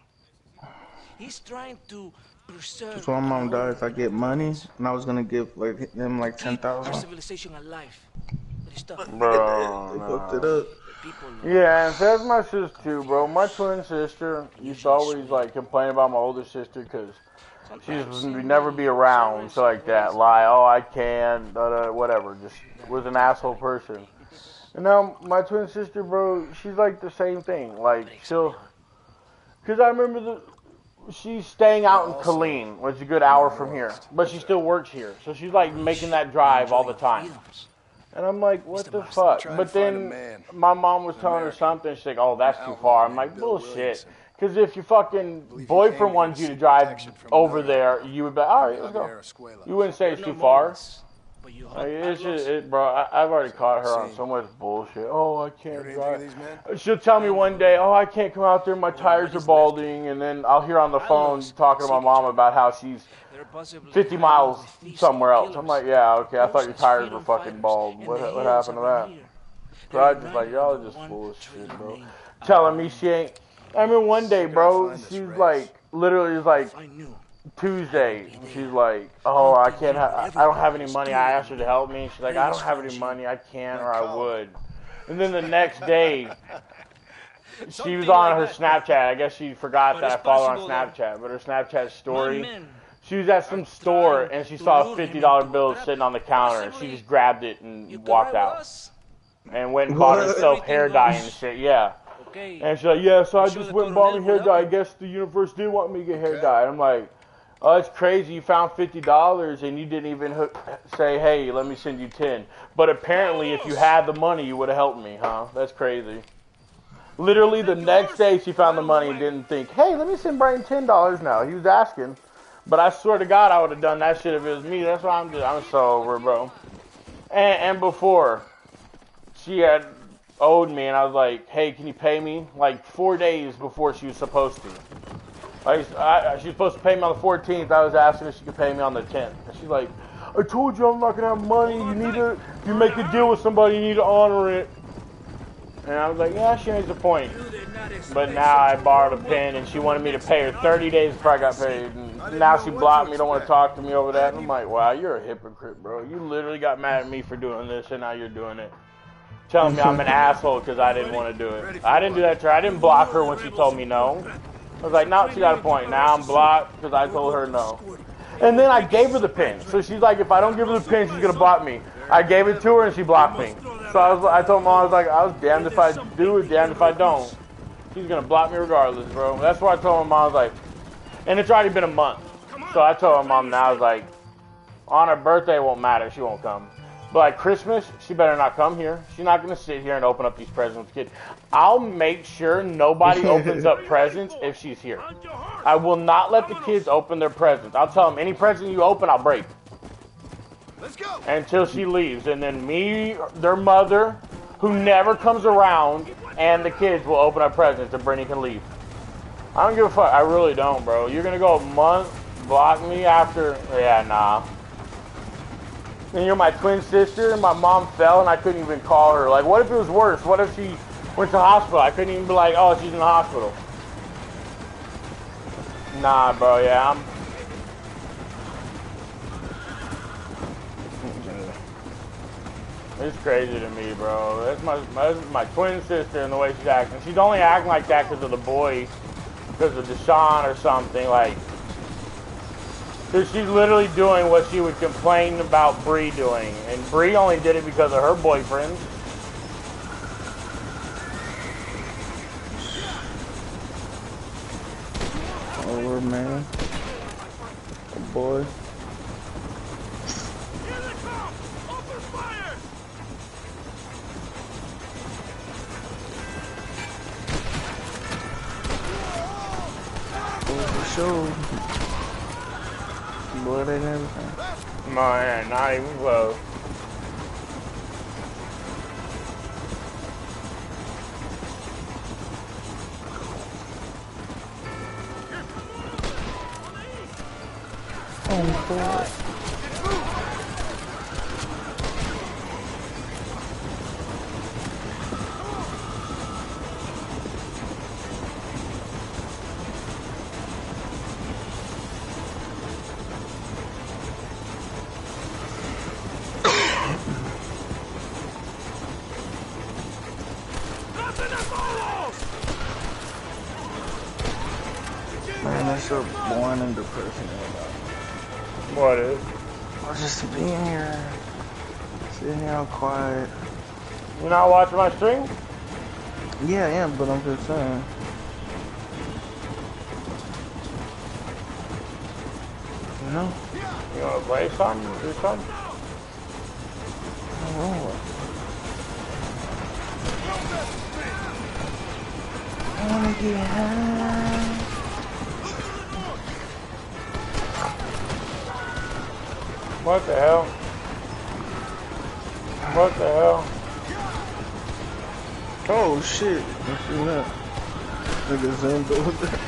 He's trying to preserve So my mom died if I get money, and I was gonna give like them like keep our 10,000. civilization alive. But it's tough. Bro, They nah. fucked it up. People Yeah, and that's my sister too, bro. My twin sister used to always like complain about my older sister because she just would never be around, so like that. Lie, oh I can, whatever. Just was an asshole person. And now my twin sister, bro, she's like the same thing. Like she'll, because I remember she's staying out in Killeen, which is a good hour from here, but she still works here, so she's like making that drive all the time. And I'm like, what the fuck? But then my mom was telling her something. She's like, oh, that's too far. I'm like, bullshit. Because if your fucking boyfriend wants you to drive over there, you would be, all right, let's go. You wouldn't say it's too far. Like, it's just, bro, I've already caught her on so much bullshit. Oh, I can't drive. She'll tell me one day, oh, I can't come out there. My tires are balding. And then I'll hear on the phone talking to my mom about how she's 50 miles somewhere else. I'm like, yeah, okay, I thought your tires were fucking bald. What happened to that? So I just like, y'all are just full of shit, bro. Telling me she ain't. I remember one day, bro, she's like, literally was like, Tuesday, she's like, oh, I don't have any money. I asked her to help me. She's like, I don't have any money. I can or I would. And then the next day, she was on her Snapchat. I guess she forgot that I follow her on Snapchat. But her Snapchat story, she was at some store and she saw a $50 bill sitting on the counter. And she just grabbed it and walked out. And went and bought herself hair dye and shit. Yeah. And she's like, yeah, so I just went and bought me hair dye. I guess the universe did want me to get hair dye. And I'm like, oh, it's crazy. You found $50 and you didn't even say, hey, let me send you 10. But apparently, if you had the money, you would have helped me, huh? That's crazy. Literally, the next day she found the money and didn't think, hey, let me send Brian $10 now. He was asking. But I swear to God, I would have done that shit if it was me. That's why I'm so over, bro. And before, she had owed me, and I was like, hey, can you pay me? Like 4 days before she was supposed to. Like, she was supposed to pay me on the 14th. I was asking if she could pay me on the 10th. And she's like, I told you I'm not going to have money. You need to, if you make a deal with somebody, you need to honor it. And I was like, yeah, she makes a point. But now I borrowed a pen, and she wanted me to pay her 30 days before I got paid. And now she blocked me, don't want to talk to me over that. And I'm like, wow, you're a hypocrite, bro. You literally got mad at me for doing this, and now you're doing it. Telling me I'm an asshole because I didn't want to do it. I didn't do that to her. I didn't block her when she told me no. I was like, no, she got a point. Now I'm blocked because I told her no. And then I gave her the pin. So she's like, if I don't give her the pin, she's going to block me. I gave it to her and she blocked me. So I told Mom, I was damned if I do or damned if I don't. She's going to block me regardless, bro. That's why I told my mom, I was like, and it's already been a month. So I told my mom now, I was like, on her birthday, it won't matter. She won't come. But like Christmas, she better not come here. She's not going to sit here and open up these presents with the kid. I'll make sure nobody opens up presents if she's here. I will not let the kids open their presents. I'll tell them, any present you open, I'll break. Let's go. Until she leaves. And then me, their mother, who never comes around, and the kids will open up presents and Brittany can leave. I don't give a fuck. I really don't, bro. You're going to go a month, block me after? Yeah, nah. And you're my twin sister, and my mom fell, and I couldn't even call her. Like, what if it was worse? What if she went to the hospital? I couldn't even be like, oh, she's in the hospital. Nah, bro, yeah, It's crazy to me, bro. That's my twin sister and the way she's acting. She's only acting like that because of the boy, because of Deshaun or something, like... Because she's literally doing what she would complain about Bree doing. And Bree only did it because of her boyfriend. Over, man. Oh, boy. Oh, for sure. Blood and everything. Man, not even close. Oh, boy. Man, that's so boring and depressing. What is? I just being here, sitting here all quiet. You not watching my stream? Yeah, I am, but I'm just saying. You know? You wanna play something? Do something? I don't know. I wanna get high. What the hell? What the hell? Oh shit! I seen that. Nigga zoomed over there.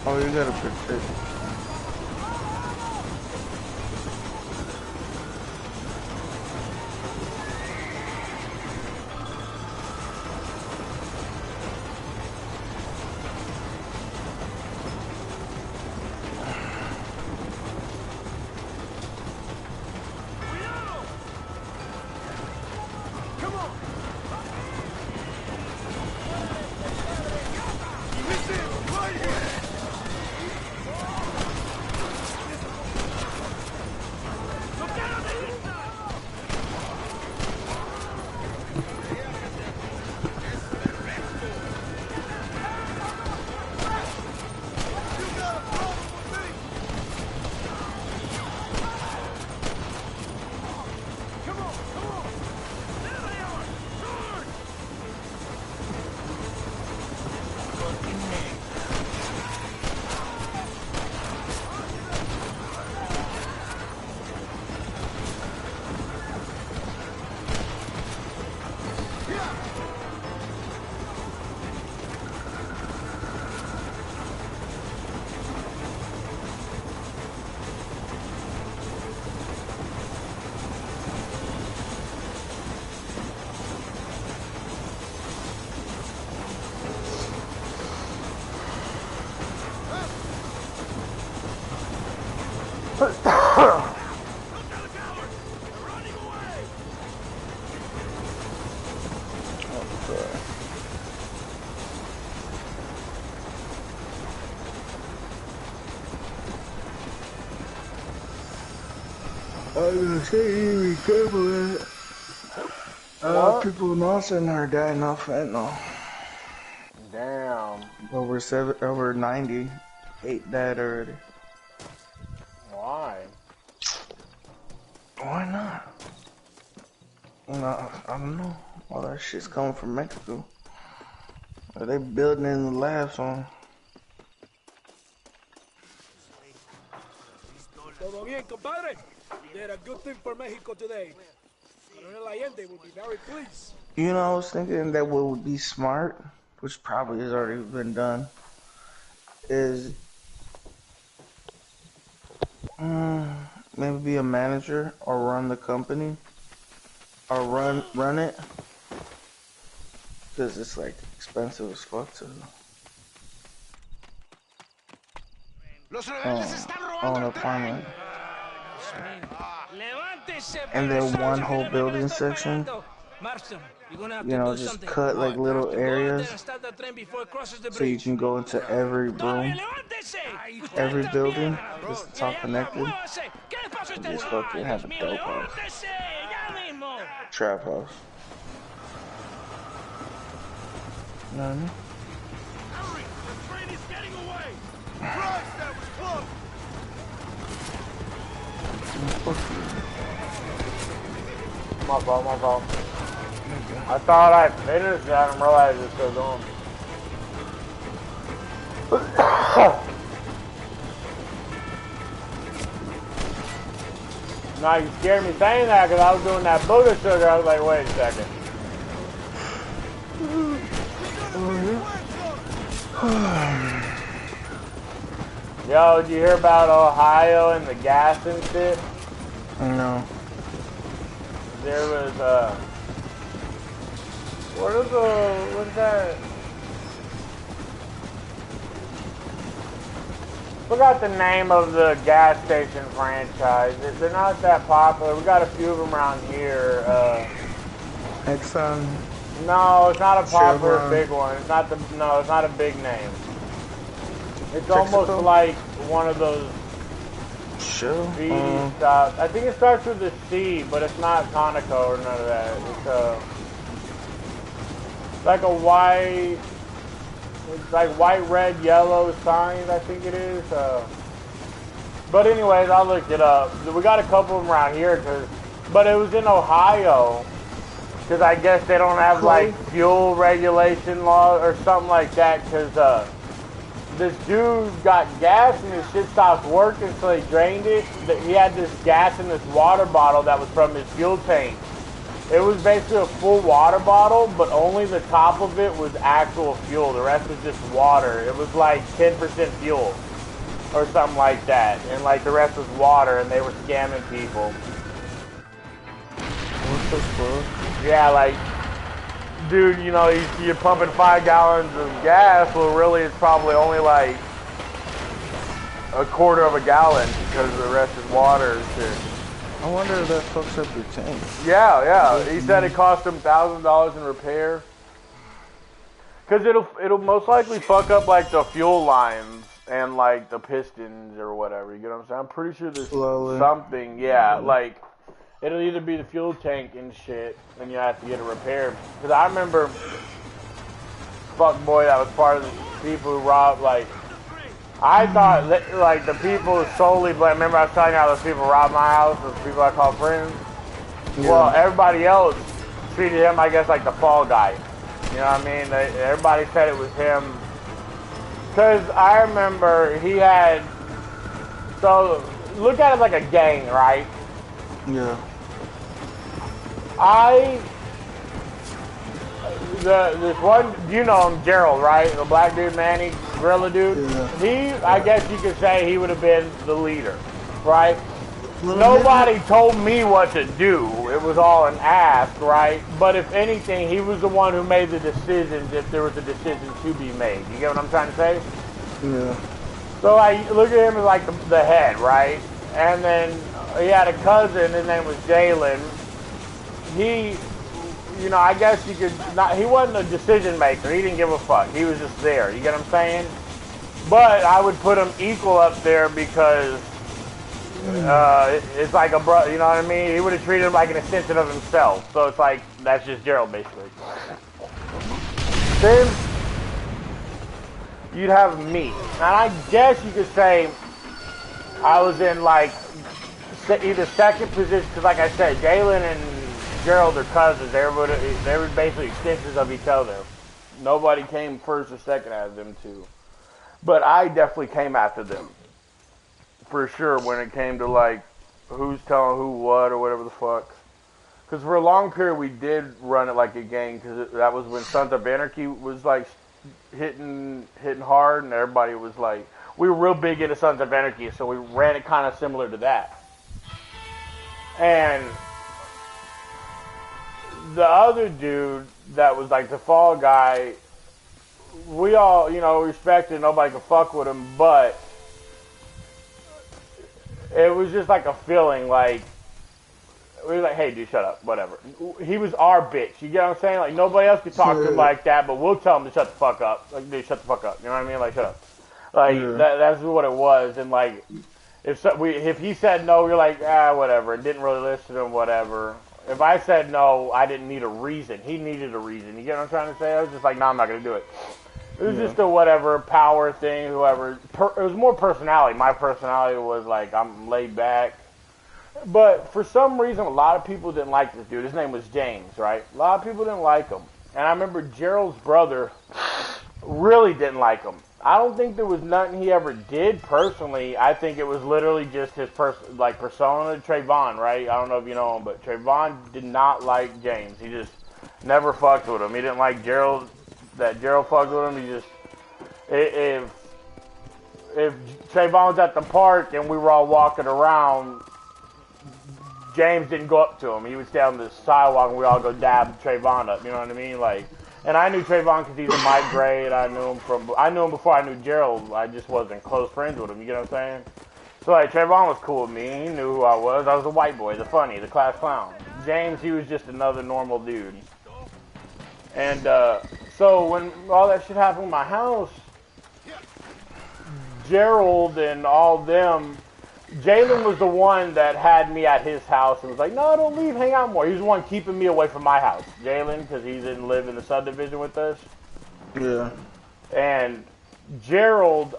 Oh, you gotta protect. I was gonna say, you be careful with it. People in Austin are dying off fentanyl. Damn. Over 90. 8 died already. Why? Why not? No, I don't know. All that shit's coming from Mexico. They building in the labs on. Todo bien, compadre? Did a good thing for Mexico today. Coronel Allende will be very pleased. You know, I was thinking that what would be smart, which probably has already been done, is maybe be a manager or run the company or run it, because it's like expensive as fuck to own an apartment. And then one whole building section, you know, just cut like little areas so you can go into every room, every building, just it's all connected. Just fucking have a dope house, trap house. You know what I mean? Hurry! The train is getting away! Christ, that was close! My fault. I thought I finished that and realized it's still going. Now you scared me saying that because I was doing that Buddha sugar. I was like, wait a second. Yo, did you hear about Ohio and the gas and shit? No. There was what's that? Forgot the name of the gas station franchise. They're not that popular. We got a few of them around here. Exxon. No, it's not a popular Chevron. big one. It's not a big name. It's Texaco? almost like one of those Sure. speedy stuff. I think it starts with a C, but it's not Conoco or none of that. It's like a white. It's like white, red, yellow signs, I think it is. But anyways, I looked it up. We got a couple of them around here, but it was in Ohio. Because I guess they don't have like fuel regulation law or something like that. Because this dude got gas and his shit stopped working, so they drained it. He had this gas in this water bottle that was from his fuel tank. It was basically a full water bottle, but only the top of it was actual fuel. The rest was just water. It was like 10% fuel or something like that. And like the rest was water, and they were scamming people. What the fuck? Yeah, like, dude, you know, you're pumping 5 gallons of gas. Well, really, it's probably only like a quarter of a gallon because the rest is water and shit. I wonder if that fucks up your tank. Yeah. He said it cost him $1,000 in repair. Cause it'll most likely fuck up like the fuel lines and like the pistons or whatever. You get what I'm saying? I'm pretty sure there's something. Yeah, like it'll either be the fuel tank and shit, and you have to get it repaired. Cause I remember, fuck boy, that was part of the people who robbed like. I thought that, like, the people solely blame. Remember I was telling you how those people robbed my house, those people I call friends? Yeah. Well, everybody else treated him, I guess, like the fall guy. You know what I mean? Everybody said it was him. Because I remember he had... So, look at it like a gang, right? Yeah. This one, you know him, Gerald, right? The black dude, Manny, gorilla dude. Yeah. I guess you could say he would have been the leader, right? Nobody told me what to do. It was all an ask, right? But if anything, he was the one who made the decisions if there was a decision to be made. You get what I'm trying to say? Yeah. So I look at him as like the head, right? And then he had a cousin, his name was Jalen. He, you know, I guess you could not, he wasn't a decision maker. He didn't give a fuck. He was just there. You get what I'm saying? But I would put him equal up there because it's like a bro, you know what I mean? He would have treated him like an extension of himself. So it's like, that's just Gerald, basically. Then you'd have me. And I guess you could say I was in like either second position, because like I said, Jalen and Gerald are cousins. They were basically extensions of each other. Nobody came first or second out of them two. But I definitely came after them. For sure, when it came to like who's telling who what or whatever the fuck. Because for a long period we did run it like a gang, because that was when Sons of Anarchy was like hitting hard, and everybody was like, we were real big into Sons of Anarchy, so we ran it kind of similar to that. And the other dude that was like the fall guy, we all, you know, respected, nobody could fuck with him, but it was just like a feeling, like, we were like, hey, dude, shut up, whatever. He was our bitch, you get what I'm saying? Like, nobody else could talk to him like that, but we'll tell him to shut the fuck up. Like, dude, shut the fuck up, you know what I mean? Like, shut up. Like, that's what it was, and like, if he said no, you're like, whatever, and didn't really listen to him, whatever. If I said no, I didn't need a reason. He needed a reason. You get what I'm trying to say? I was just like, no, I'm not going to do it. It was just a whatever, power thing, whoever. It was more personality. My personality was like, I'm laid back. But for some reason, a lot of people didn't like this dude. His name was James, right? A lot of people didn't like him. And I remember Gerald's brother really didn't like him. I don't think there was nothing he ever did personally. I think it was literally just his persona, Trayvon, right? I don't know if you know him, but Trayvon did not like James. He just never fucked with him. He didn't like Gerald, that Gerald fucked with him. He just, if Trayvon was at the park and we were all walking around, James didn't go up to him. He would stay on the sidewalk and we all go dab Trayvon up. You know what I mean? Like. And I knew Trayvon because he's in my grade. I knew him before I knew Gerald. I just wasn't close friends with him. You get what I'm saying? So like Trayvon was cool with me. He knew who I was. I was the white boy, the funny, the class clown. James, he was just another normal dude. And so when all that shit happened in my house, Gerald and all them, Jalen was the one that had me at his house and was like, no, don't leave, hang out more. He was the one keeping me away from my house. Jalen, because he didn't live in the subdivision with us. Yeah. And Gerald,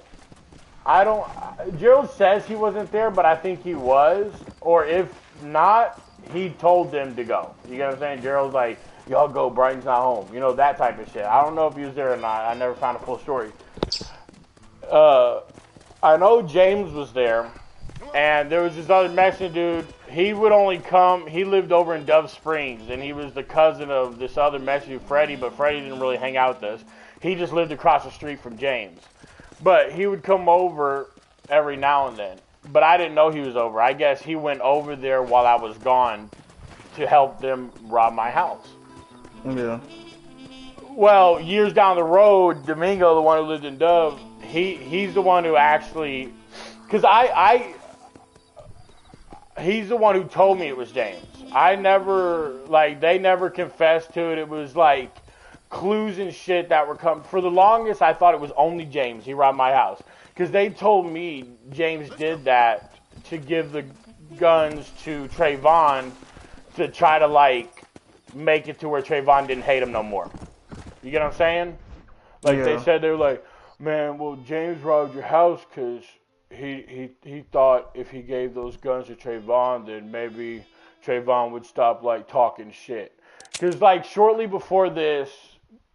Gerald says he wasn't there, but I think he was. Or if not, he told them to go. You get what I'm saying? Gerald's like, y'all go, Brighton's not home. You know, that type of shit. I don't know if he was there or not. I never found a full story. I know James was there. And there was this other Mexican dude. He would only come. He lived over in Dove Springs, and he was the cousin of this other Mexican, Freddie. But Freddie didn't really hang out with us. He just lived across the street from James. But he would come over every now and then. But I didn't know he was over. I guess he went over there while I was gone to help them rob my house. Yeah. Well, years down the road, Domingo, the one who lived in Dove, he's the one who actually, because he's the one who told me it was James. I never, like, they never confessed to it. It was like clues and shit that were coming. For the longest, I thought it was only James. He robbed my house. Because they told me James did that to give the guns to Trayvon to try to, like, make it to where Trayvon didn't hate him no more. You get what I'm saying? Like, they said, they were like, man, well, James robbed your house because he thought if he gave those guns to Trayvon, then maybe Trayvon would stop, like, talking shit. Because, like, shortly before this,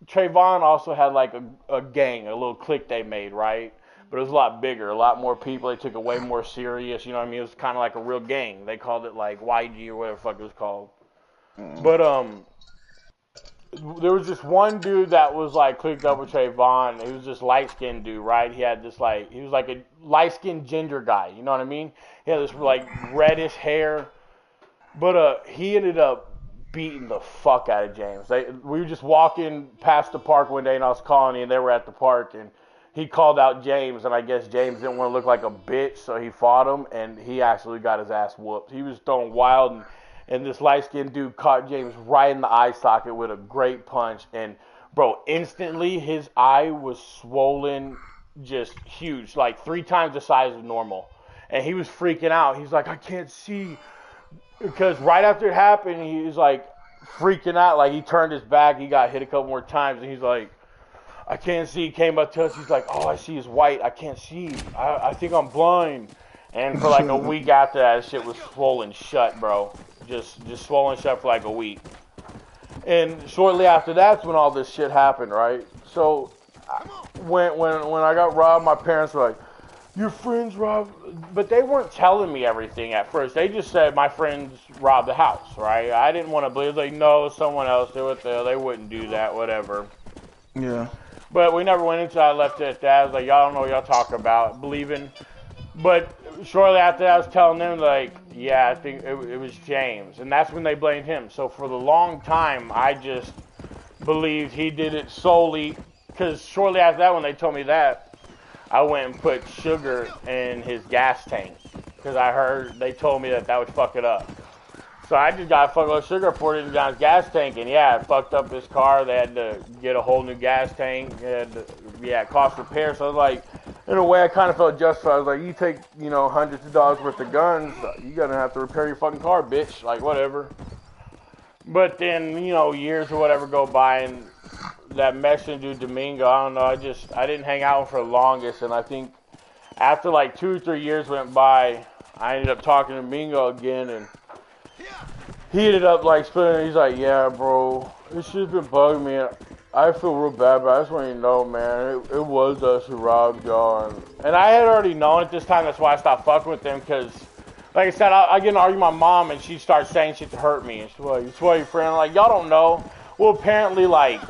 Trayvon also had, like, a gang, a little clique they made, right? But it was a lot bigger, a lot more people. They took it way more serious, you know what I mean? It was kind of like a real gang. They called it, like, YG or whatever the fuck it was called. But, there was this one dude that was, like, clicked up with Trayvon. He was this light-skinned dude, right? He had this, like, he was like a light-skinned ginger guy, you know what I mean? He had this, like, reddish hair. But, he ended up beating the fuck out of James. We were just walking past the park one day, and I was calling him, and they were at the park, and he called out James, and I guess James didn't want to look like a bitch, so he fought him, and he actually got his ass whooped. He was throwing wild, and this light-skinned dude caught James right in the eye socket with a great punch, and, bro, instantly his eye was swollen, just huge, like 3 times the size of normal, and he was freaking out. He's like, I can't see, because right after it happened, he was like freaking out, like he turned his back, he got hit a couple more times, and he's like, I can't see. He came up to us. He's like, all I see is white. I can't see. I think I'm blind. And for like a week after that, shit was swollen shut, bro. Just swollen shut for like a week. And shortly after that's when all this shit happened, right? So when I got robbed, my parents were like, your friends robbed, but they weren't telling me everything at first. They just said my friends robbed the house, right? I didn't want to believe. Like, no, someone else did it there. They wouldn't do that, whatever. Yeah. But we never went inside. I left it at that. I was like, y'all don't know what y'all talk about, believing. But shortly after that, I was telling them, like, yeah, I think it was James. And that's when they blamed him. So for the long time, I just believed he did it solely. Because shortly after that, when they told me that, I went and put sugar in his gas tank. Because I heard they told me that would fuck it up. So I just got a fuckload of sugar, poured it in John's gas tank, and yeah, it fucked up his car. They had to get a whole new gas tank. It cost repair. So I was like, in a way, I kind of felt justified. I was like, you take, hundreds of dollars worth of guns, you're going to have to repair your fucking car, bitch. Like, whatever. But then, years or whatever go by, and that Mexican dude, Domingo, I don't know, I didn't hang out with him for the longest, and I think after like 2 or 3 years went by, I ended up talking to Domingo again, and he ended up like spilling. He's like, yeah, bro, this shit's been bugging me. I feel real bad, but I just want you to know, man, it was us who robbed y'all. And I had already known at this time. That's why I stopped fucking with them. Because, like I said, I get in an argument with my mom, and she starts saying shit to hurt me. And she's like, it's why your friend. Like, y'all don't know. Well, apparently, like,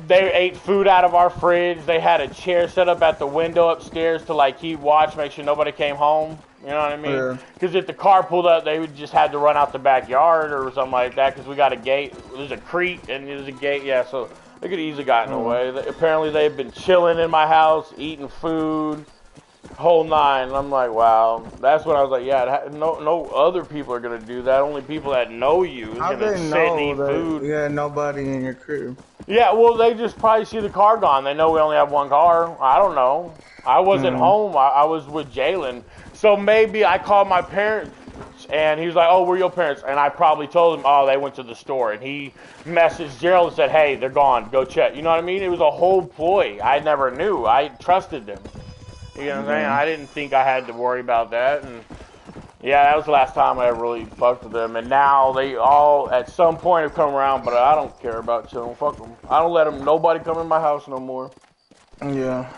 they ate food out of our fridge. They had a chair set up at the window upstairs to, like, keep watch, make sure nobody came home. You know what I mean? Because if the car pulled up, they would just had to run out the backyard or something like that. Because we got a gate. There's a creek and there's a gate. Yeah, so they could easily gotten away. Apparently, they've been chilling in my house, eating food, whole nine. And I'm like, wow. That's when I was like, yeah, no other people are gonna do that. Only people that know you is gonna sit and eat food. You had nobody in your crib. Yeah, well, they just probably see the car gone. They know we only have one car. I don't know. I wasn't home. I was with Jalen. So maybe I called my parents, and he was like, oh, where are your parents? And I probably told him, oh, they went to the store. And he messaged Gerald and said, hey, they're gone. Go check. You know what I mean? It was a whole ploy. I never knew. I trusted them. You know what I'm saying? I didn't think I had to worry about that. And yeah, that was the last time I ever really fucked with them. And now they all, at some point, have come around, but I don't care about chilling. Fuck them. I don't let nobody come in my house no more. Yeah.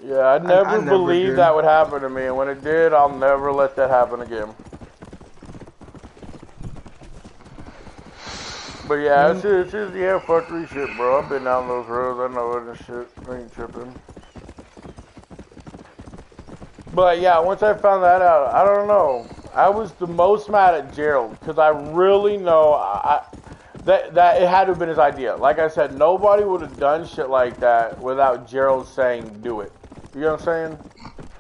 Yeah, I never believed that would happen to me, and when it did, I'll never let that happen again. But yeah, it's just fuckery shit, bro. I've been down those roads, I know it and shit. I ain't tripping. But yeah, once I found that out, I don't know. I was the most mad at Gerald, because I really know that it had to have been his idea. Like I said, nobody would have done shit like that without Gerald saying, do it. You know what I'm saying?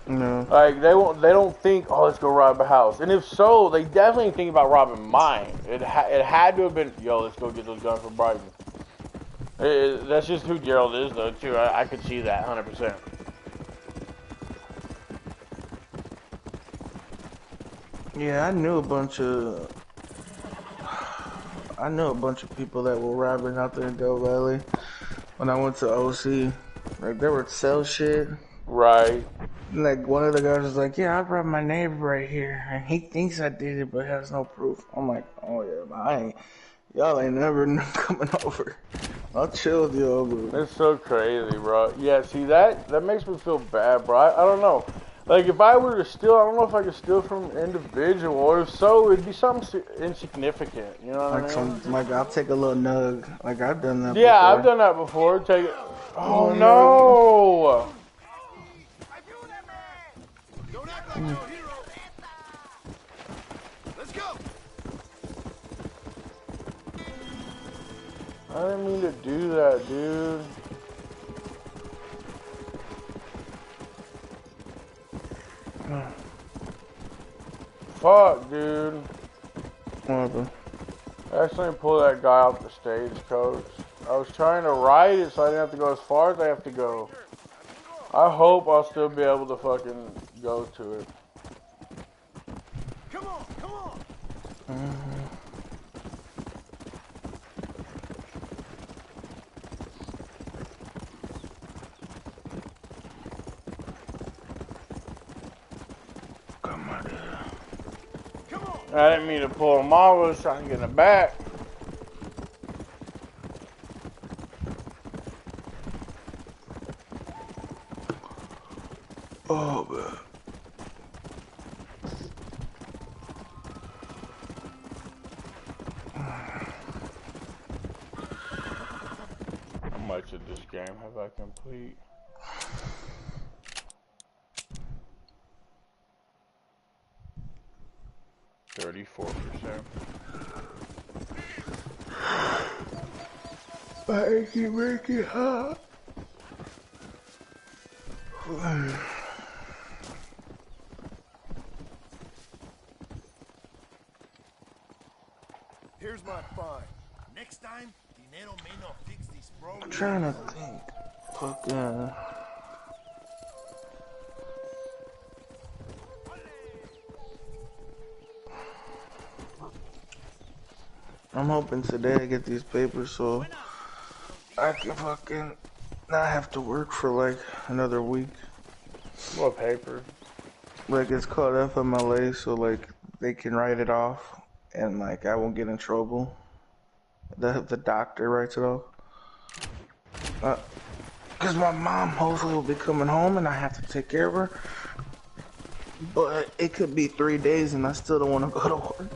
No. Like, they don't think, oh, let's go rob a house. And if so, they definitely think about robbing mine. It had to have been, yo, let's go get those guns for Bryden. That's just who Gerald is, though, too. I could see that 100%. Yeah, I knew a bunch of people that were robbing out there in Del Valley when I went to OC. Like, they would sell shit. Right. Like, one of the guys was like, yeah, I robbed my neighbor right here, and he thinks I did it, but has no proof. I'm like, oh yeah, y'all ain't never coming over. I'll chill with y'all, bro. It's so crazy, bro. Yeah, see, that makes me feel bad, bro. I don't know. Like, if I were to steal, I don't know if I could steal from an individual, or if so, it'd be something insignificant, you know what I mean? Like, I'll take a little nug. Like, I've done that before. Yeah, I've done that before. Take it. Oh, no! Don't act like you're a hero. Let's go. I didn't mean to do that, dude. Fuck, dude. What happened? I accidentally pulled that guy off the stagecoach. I was trying to ride it so I didn't have to go as far as I have to go. I hope I'll still be able to fucking go to it. Come on, come on. Come on, dude. Come on. I didn't mean to pull him off. I was trying to get in the back. Oh, man. How much of this game have I complete? I can make it hot. Here's my fine. Next time, dinero may not fix this problem. I'm trying to think. Fucking. I'm hoping today I get these papers so I can fucking not have to work for like another week. What paper? Like it's called FMLA, so like they can write it off and like I won't get in trouble. The doctor writes it off. Cause my mom hopefully will be coming home and I have to take care of her. But it could be 3 days and I still don't want to go to work.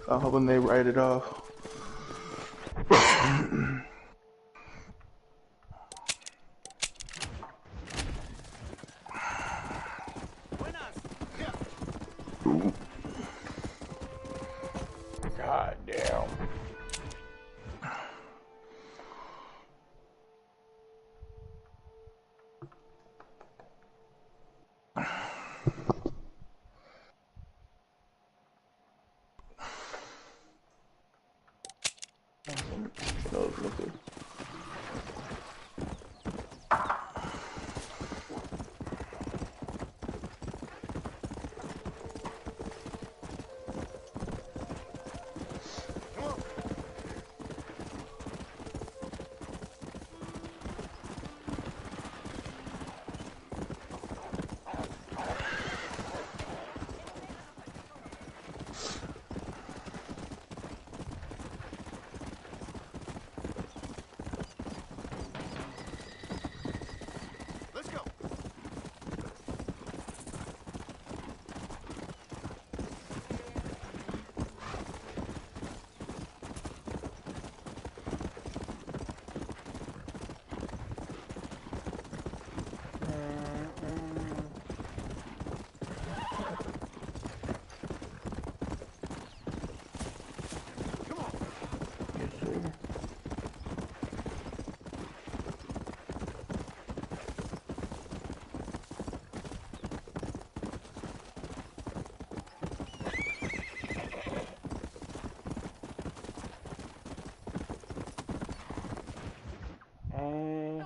I'm hoping they write it off. God damn.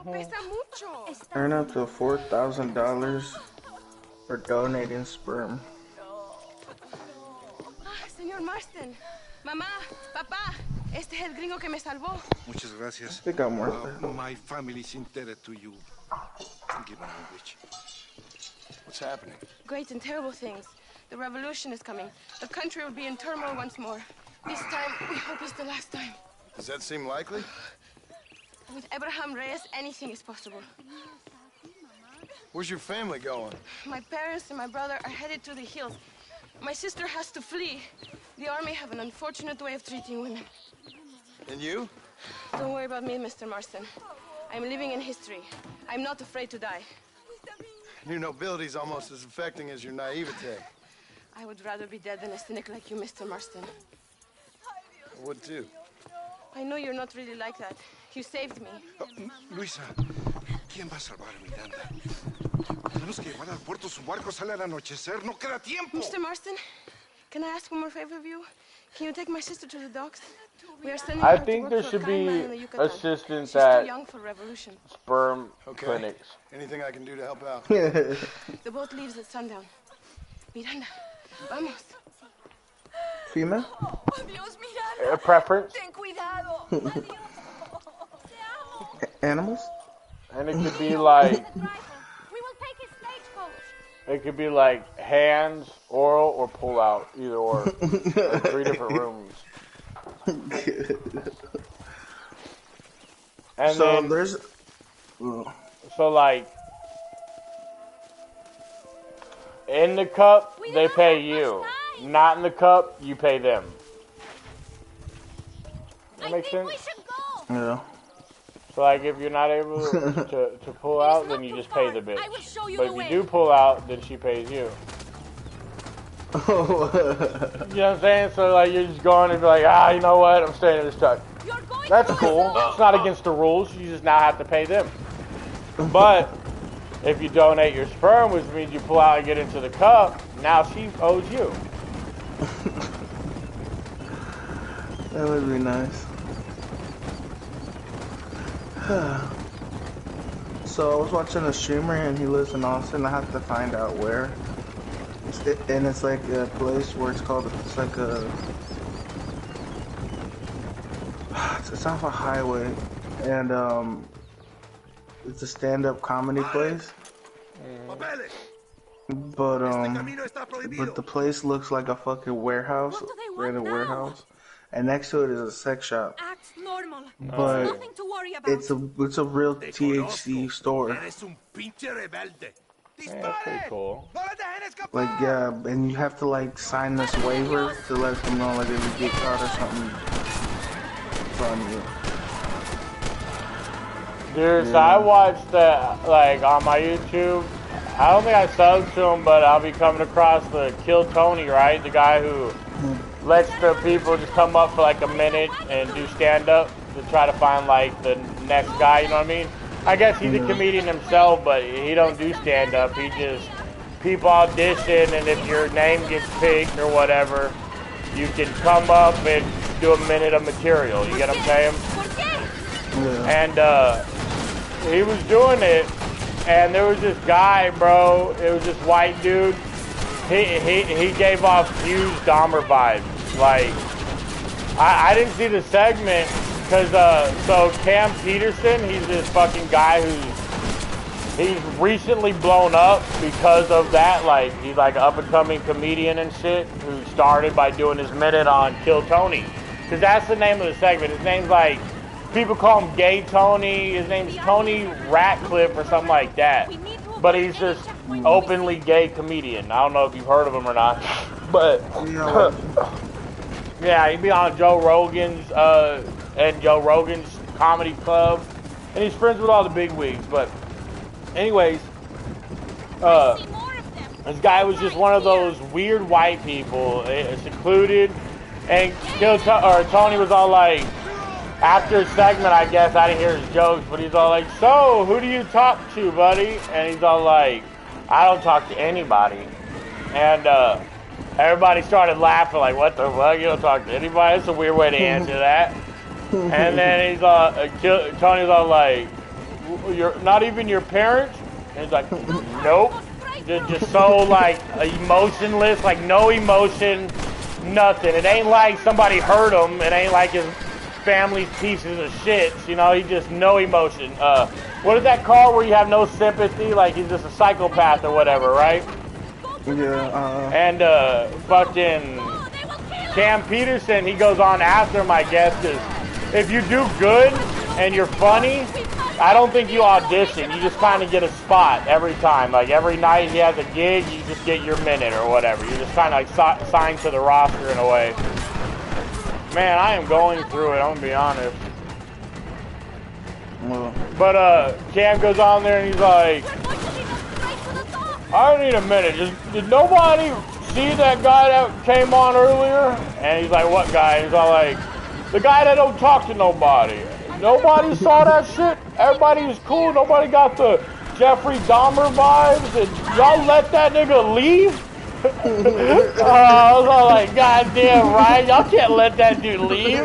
Pesa mucho. Earn up to $4,000 for donating sperm. Ah, señor Marston. Mamá, papá, este es el gringo que me salvó. Muchas gracias. I think I'm worth it. My family's indebted to you. Give me a witch. What's happening? Great and terrible things. The revolution is coming. The country will be in turmoil once more. This time, we hope it's the last time. Does that seem likely? With Abraham Reyes, anything is possible. Where's your family going? My parents and my brother are headed to the hills. My sister has to flee. The army have an unfortunate way of treating women. And you? Don't worry about me, Mr. Marston. I'm living in history. I'm not afraid to die. Your nobility's almost as affecting as your naivete. I would rather be dead than a cynic like you, Mr. Marston. I would too. I know you're not really like that. You saved me. Luisa, ¿quién va a salvar a Miranda? Tenemos que llevar al puerto. Su barco sale al anochecer. No queda tiempo. Mr. Marston, can I ask one more favor of you? Can you take my sister to the docks? We are sending I her to think work there for a should kind man be in the Yucatan. assistants She's at too young for revolution. sperm Okay. clinics. Anything I can do to help out? The boat leaves at sundown. Miranda, vamos. Female? Oh, Dios, Miranda. A preference, Ten cuidado. Animals? and it could be like We will take his stagecoach. it could be like hands, oral, or pull out, either or. Like 3 different rooms. And So then, there's. so like in the cup, they pay you. Not in the cup, you pay them. That makes sense? Yeah. So like if you're not able to pull out, then you just pay the bitch. I will show you But the if way. you do pull out, then she pays you. You know what I'm saying? So like you're just going and be like, you know what? I'm staying in this truck. You're going That's to cool. It's not against the rules. You just now have to pay them. But if you donate your sperm, which means you pull out and get into the cup, now she owes you. That would be nice. So I was watching a streamer and he lives in Austin. I have to find out where. And it's like a place where it's called, it's like a, it's off a highway, and it's a stand-up comedy place. But the place looks like a fucking warehouse, random warehouse, and next to it is a sex shop. Act normal. But Nothing to worry about. it's a real THC store. Yeah, that's pretty cool. Like, yeah, and you have to like sign this waiver to let them know like if you get caught or something from you. Dude, so I watched that like on my YouTube. I don't think I subbed to him, but I'll be coming across the Kill Tony, right? The guy who lets the people just come up for like a minute and do stand-up to try to find like the next guy, you know what I mean? I guess he's a comedian himself, but he don't do stand-up. He just, people audition, and if your name gets picked or whatever, you can come up and do a minute of material. You get what I'm saying? And he was doing it, and there was this guy, bro. It was this white dude. He gave off huge Dahmer vibes. Like, I didn't see the segment. Because, so Cam Peterson, he's this fucking guy he's recently blown up because of that. Like, he's like an up-and-coming comedian and shit who started by doing his minute on Kill Tony. Because that's the name of the segment. His name's like, people call him Gay Tony. His name's Tony Ratcliffe or something like that. But he's this openly gay comedian. I don't know if you've heard of him or not. But, yeah, he'd be on Joe Rogan's, and Joe Rogan's comedy club, and he's friends with all the big wigs. But anyways, this guy was just one of those weird white people, secluded, and Tony was all like, after his segment, I guess, I didn't hear his jokes, but he's all like, so, who do you talk to, buddy? And he's all like, I don't talk to anybody. And everybody started laughing like, what the fuck, you don't talk to anybody? It's a weird way to answer that. And then he's Tony's all like, "You're not even your parents?" And he's like, "Nope." Just so like emotionless, like no emotion, nothing. It ain't like somebody hurt him. It ain't like his family's pieces of shit. You know, he just no emotion. What is that called where you have no sympathy? Like he's just a psychopath or whatever, right? Yeah. And fucking Cam Peterson, he goes on after him, I guess, because if you do good and you're funny, I don't think you audition. You just kind of get a spot every time. Like every night he has a gig, you just get your minute or whatever. You're just kind of like signed to the roster in a way. Man, I am going through it, I'm going to be honest. But Cam goes on there and he's like, I need a minute. Did nobody see that guy that came on earlier? And he's like, what guy? He's all like, the guy that don't talk to nobody. Nobody saw that shit. Everybody was cool. Nobody got the Jeffrey Dahmer vibes, and y'all let that nigga leave? I was all like, goddamn right, y'all can't let that dude leave.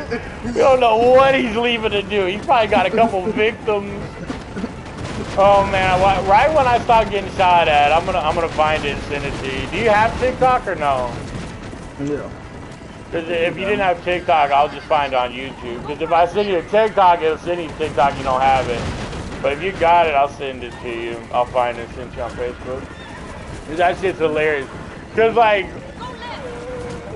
You don't know what he's leaving to do. He's probably got a couple victims. Oh man, right when I start getting shot at, I'm gonna find it and send it to you. Do you have TikTok or no? Yeah. Because if you didn't have TikTok, I'll just find it on YouTube. Because if I send you a TikTok, it'll send you TikTok, you don't have it. But if you got it, I'll send it to you. I'll find it and send it on Facebook. That shit's hilarious. Because like,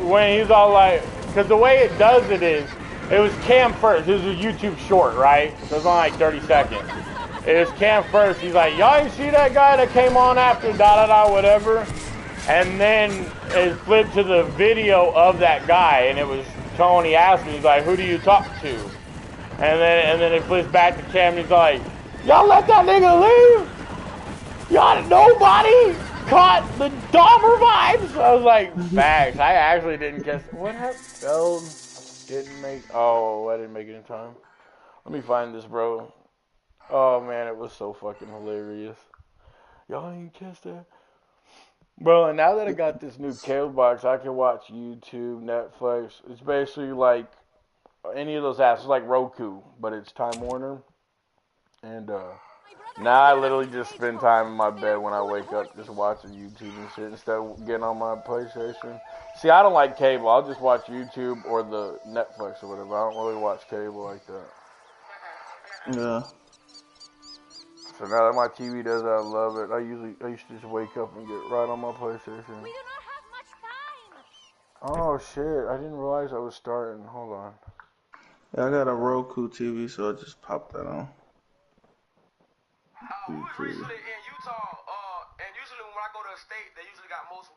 when he's all like, because the way it does it is, it was cam first. This was a YouTube short, right? So it was only like 30 seconds. It was cam first. He's like, y'all ain't see that guy that came on after whatever? And then it flipped to the video of that guy, and it was Tony asking, he's like, who do you talk to? And then it flips back to Cam, and he's like, y'all let that nigga leave? Y'all, nobody caught the Dahmer vibes? I was like, facts. I actually didn't guess. What happened? Oh, didn't make, oh, I didn't make it in time. Let me find this, bro. Oh, man, it was so fucking hilarious. Y'all didn't catch that? Bro, and now that I got this new cable box, I can watch YouTube, Netflix. It's basically like any of those apps. It's like Roku, but it's Time Warner. And now I literally just spend time in my bed when I wake up just watching YouTube and shit instead of getting on my PlayStation. See, I don't like cable. I'll just watch YouTube or the Netflix or whatever. I don't really watch cable like that. Yeah. So now that my TV does that, I love it. I used to just wake up and get right on my PlayStation. We do not have much time. Oh shit, I didn't realize I was starting. Hold on. Yeah, I got a Roku TV, so I just popped that on. We was recently in Utah, and usually when I go to a state, they usually got most.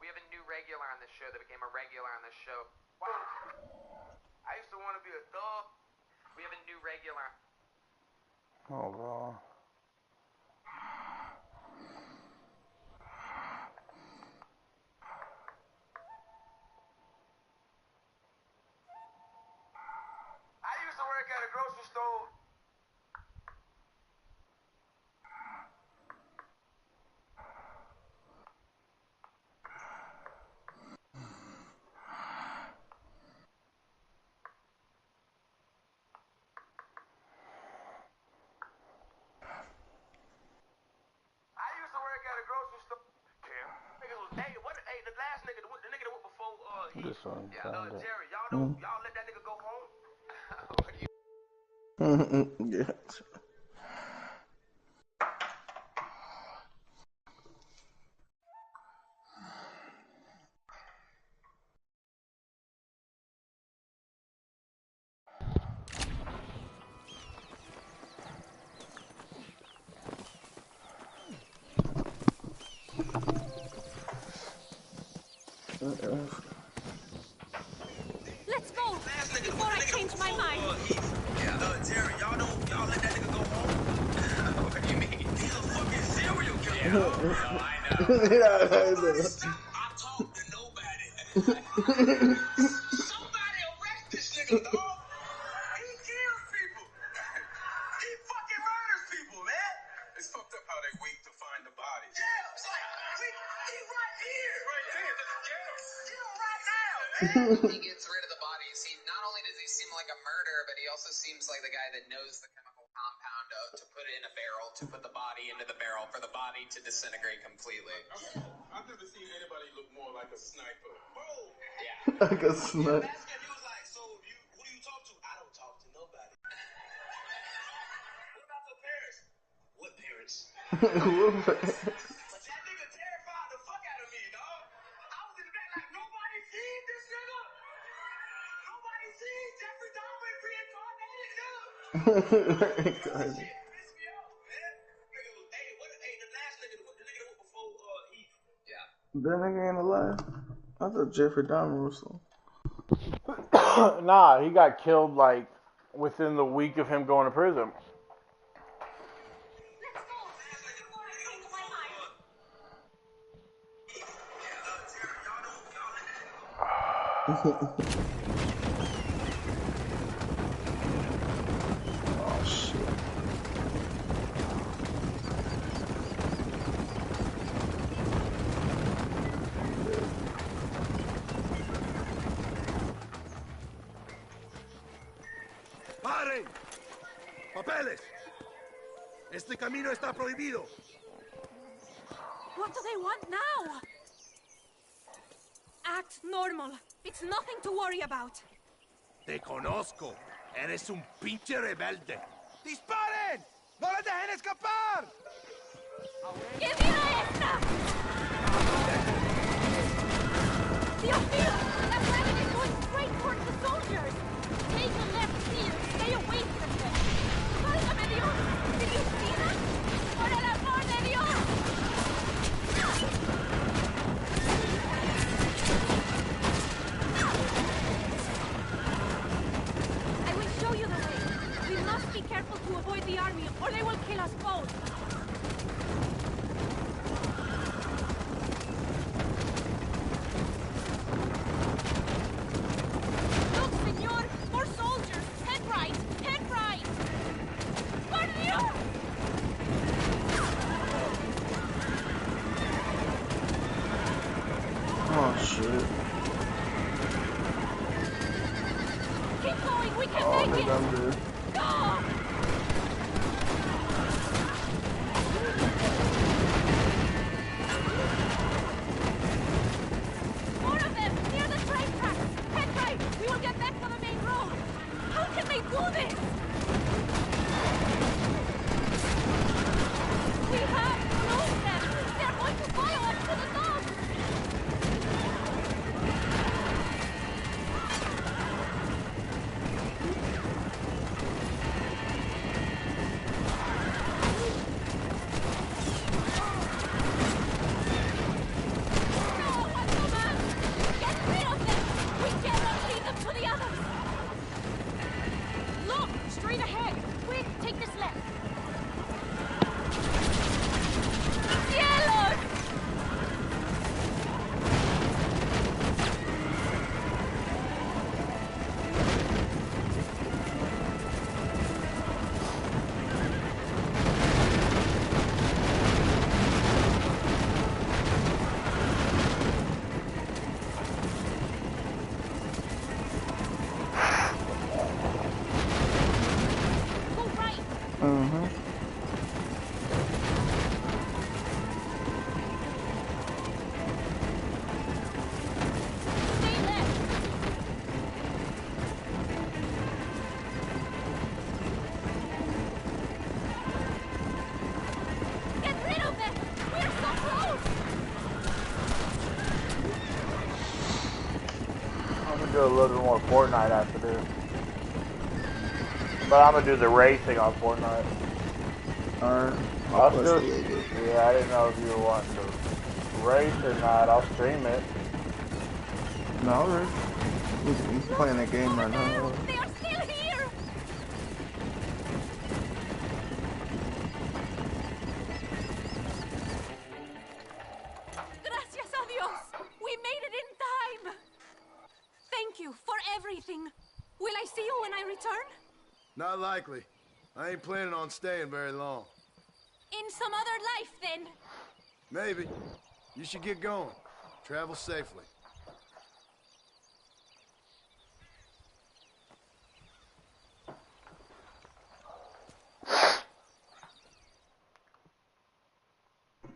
We have a new regular on this show that became a regular on this show. Wow. I used to want to be a thug. We have a new regular. Hold on. I used to work at a grocery store. The last nigga, the nigga that went before, This one. Jerry, y'all let that nigga go home? Yeah. Let's go before I change my mind. Jerry, y'all let that nigga go home? What do you mean? He's a fucking serial killer. Yeah, I know. I talk to nobody. Somebody arrest this nigga, dog. He kills people. He fucking murders people, man. It's fucked up how they wait to find the body. Yeah, it's like, he's right here. Right there. Kill right now. He gets rid of the bodies. Not only does he seem like a murderer, but he also seems like the guy that knows the chemical compound to put it in a barrel, to put the body into the barrel, for the body to disintegrate completely. I've never seen anybody look more like a sniper. Bro! Yeah. Like a sniper. He was like, so who do you talk to? I don't talk to nobody. What about your parents? What parents? But that nigga terrified the fuck out of me, dog. I was in the back like, nobody seen this nigga? Nobody seen Jeffrey Dahmer reincarnated, nigga? That nigga ain't alive? I thought Jeffrey Dahmer was so. Nah, he got killed like within the week of him going to prison. Oh shit. ¡Paren! ¡Papeles! Este camino está prohibido. What do they want now? Act normal. It's nothing to worry about. Te conozco. Eres un pinche rebelde. ¡Disparen! ¡No les dejen escapar! ¡Que viva esta! Dios mío! That wagon is going straight towards the soldiers! Take a left here. Stay away from them. ¡Válgame Dios! Did you see that? ¡Por el amor de Dios! I will show you the way. We must be careful to avoid the army, or they will kill us both. Look, senor! More soldiers! Head right! Head right! Por Dios! Oh shit. Keep going! We can Oh, make they it! done good. Go! More of them! Near the train tracks! Head right! We will get back to the main road! How can they do this? We have to lose them! They're going to follow us to the top! Straight ahead! Quick, take this left! Cielos! Go right! Mm-hmm. Stay left! Get rid of them! We're so close! I'm gonna do a little bit more Fortnite after this. But I'm gonna do the racing on Fortnite. Alright. I'll I'll still, play a little bit. yeah, I didn't know if you were wanting to race or not. I'll stream it. No, alright. He's playing a game right now. They are still here! Gracias a Dios! We made it in time! Thank you for everything. Will I see you when I return? Not likely. I ain't planning on staying very long. In some other life, then. Maybe. You should get going. Travel safely.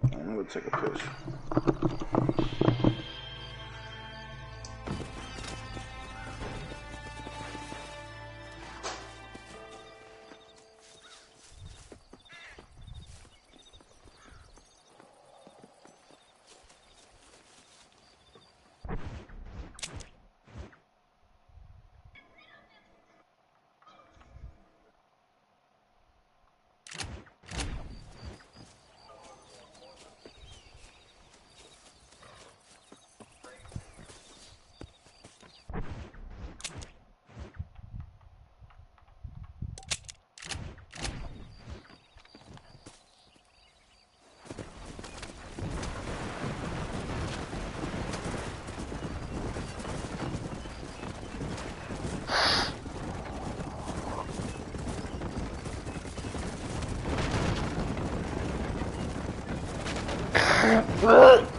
I'm gonna take a piss. Whoa.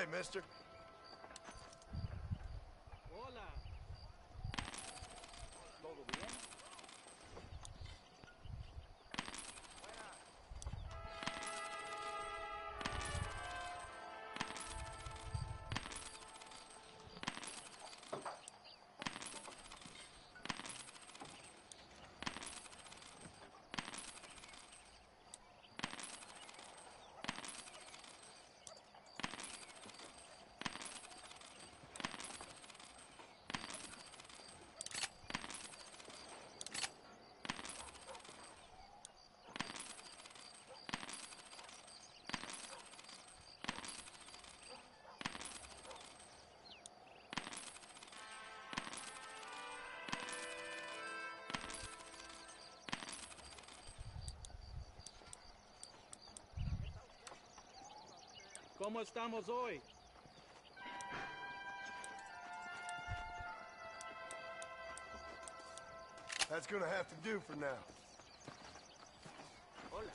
Hey, mister. Hola. ¿Todo bien? ¿Cómo estamos hoy? That's gonna have to do for now. Hola.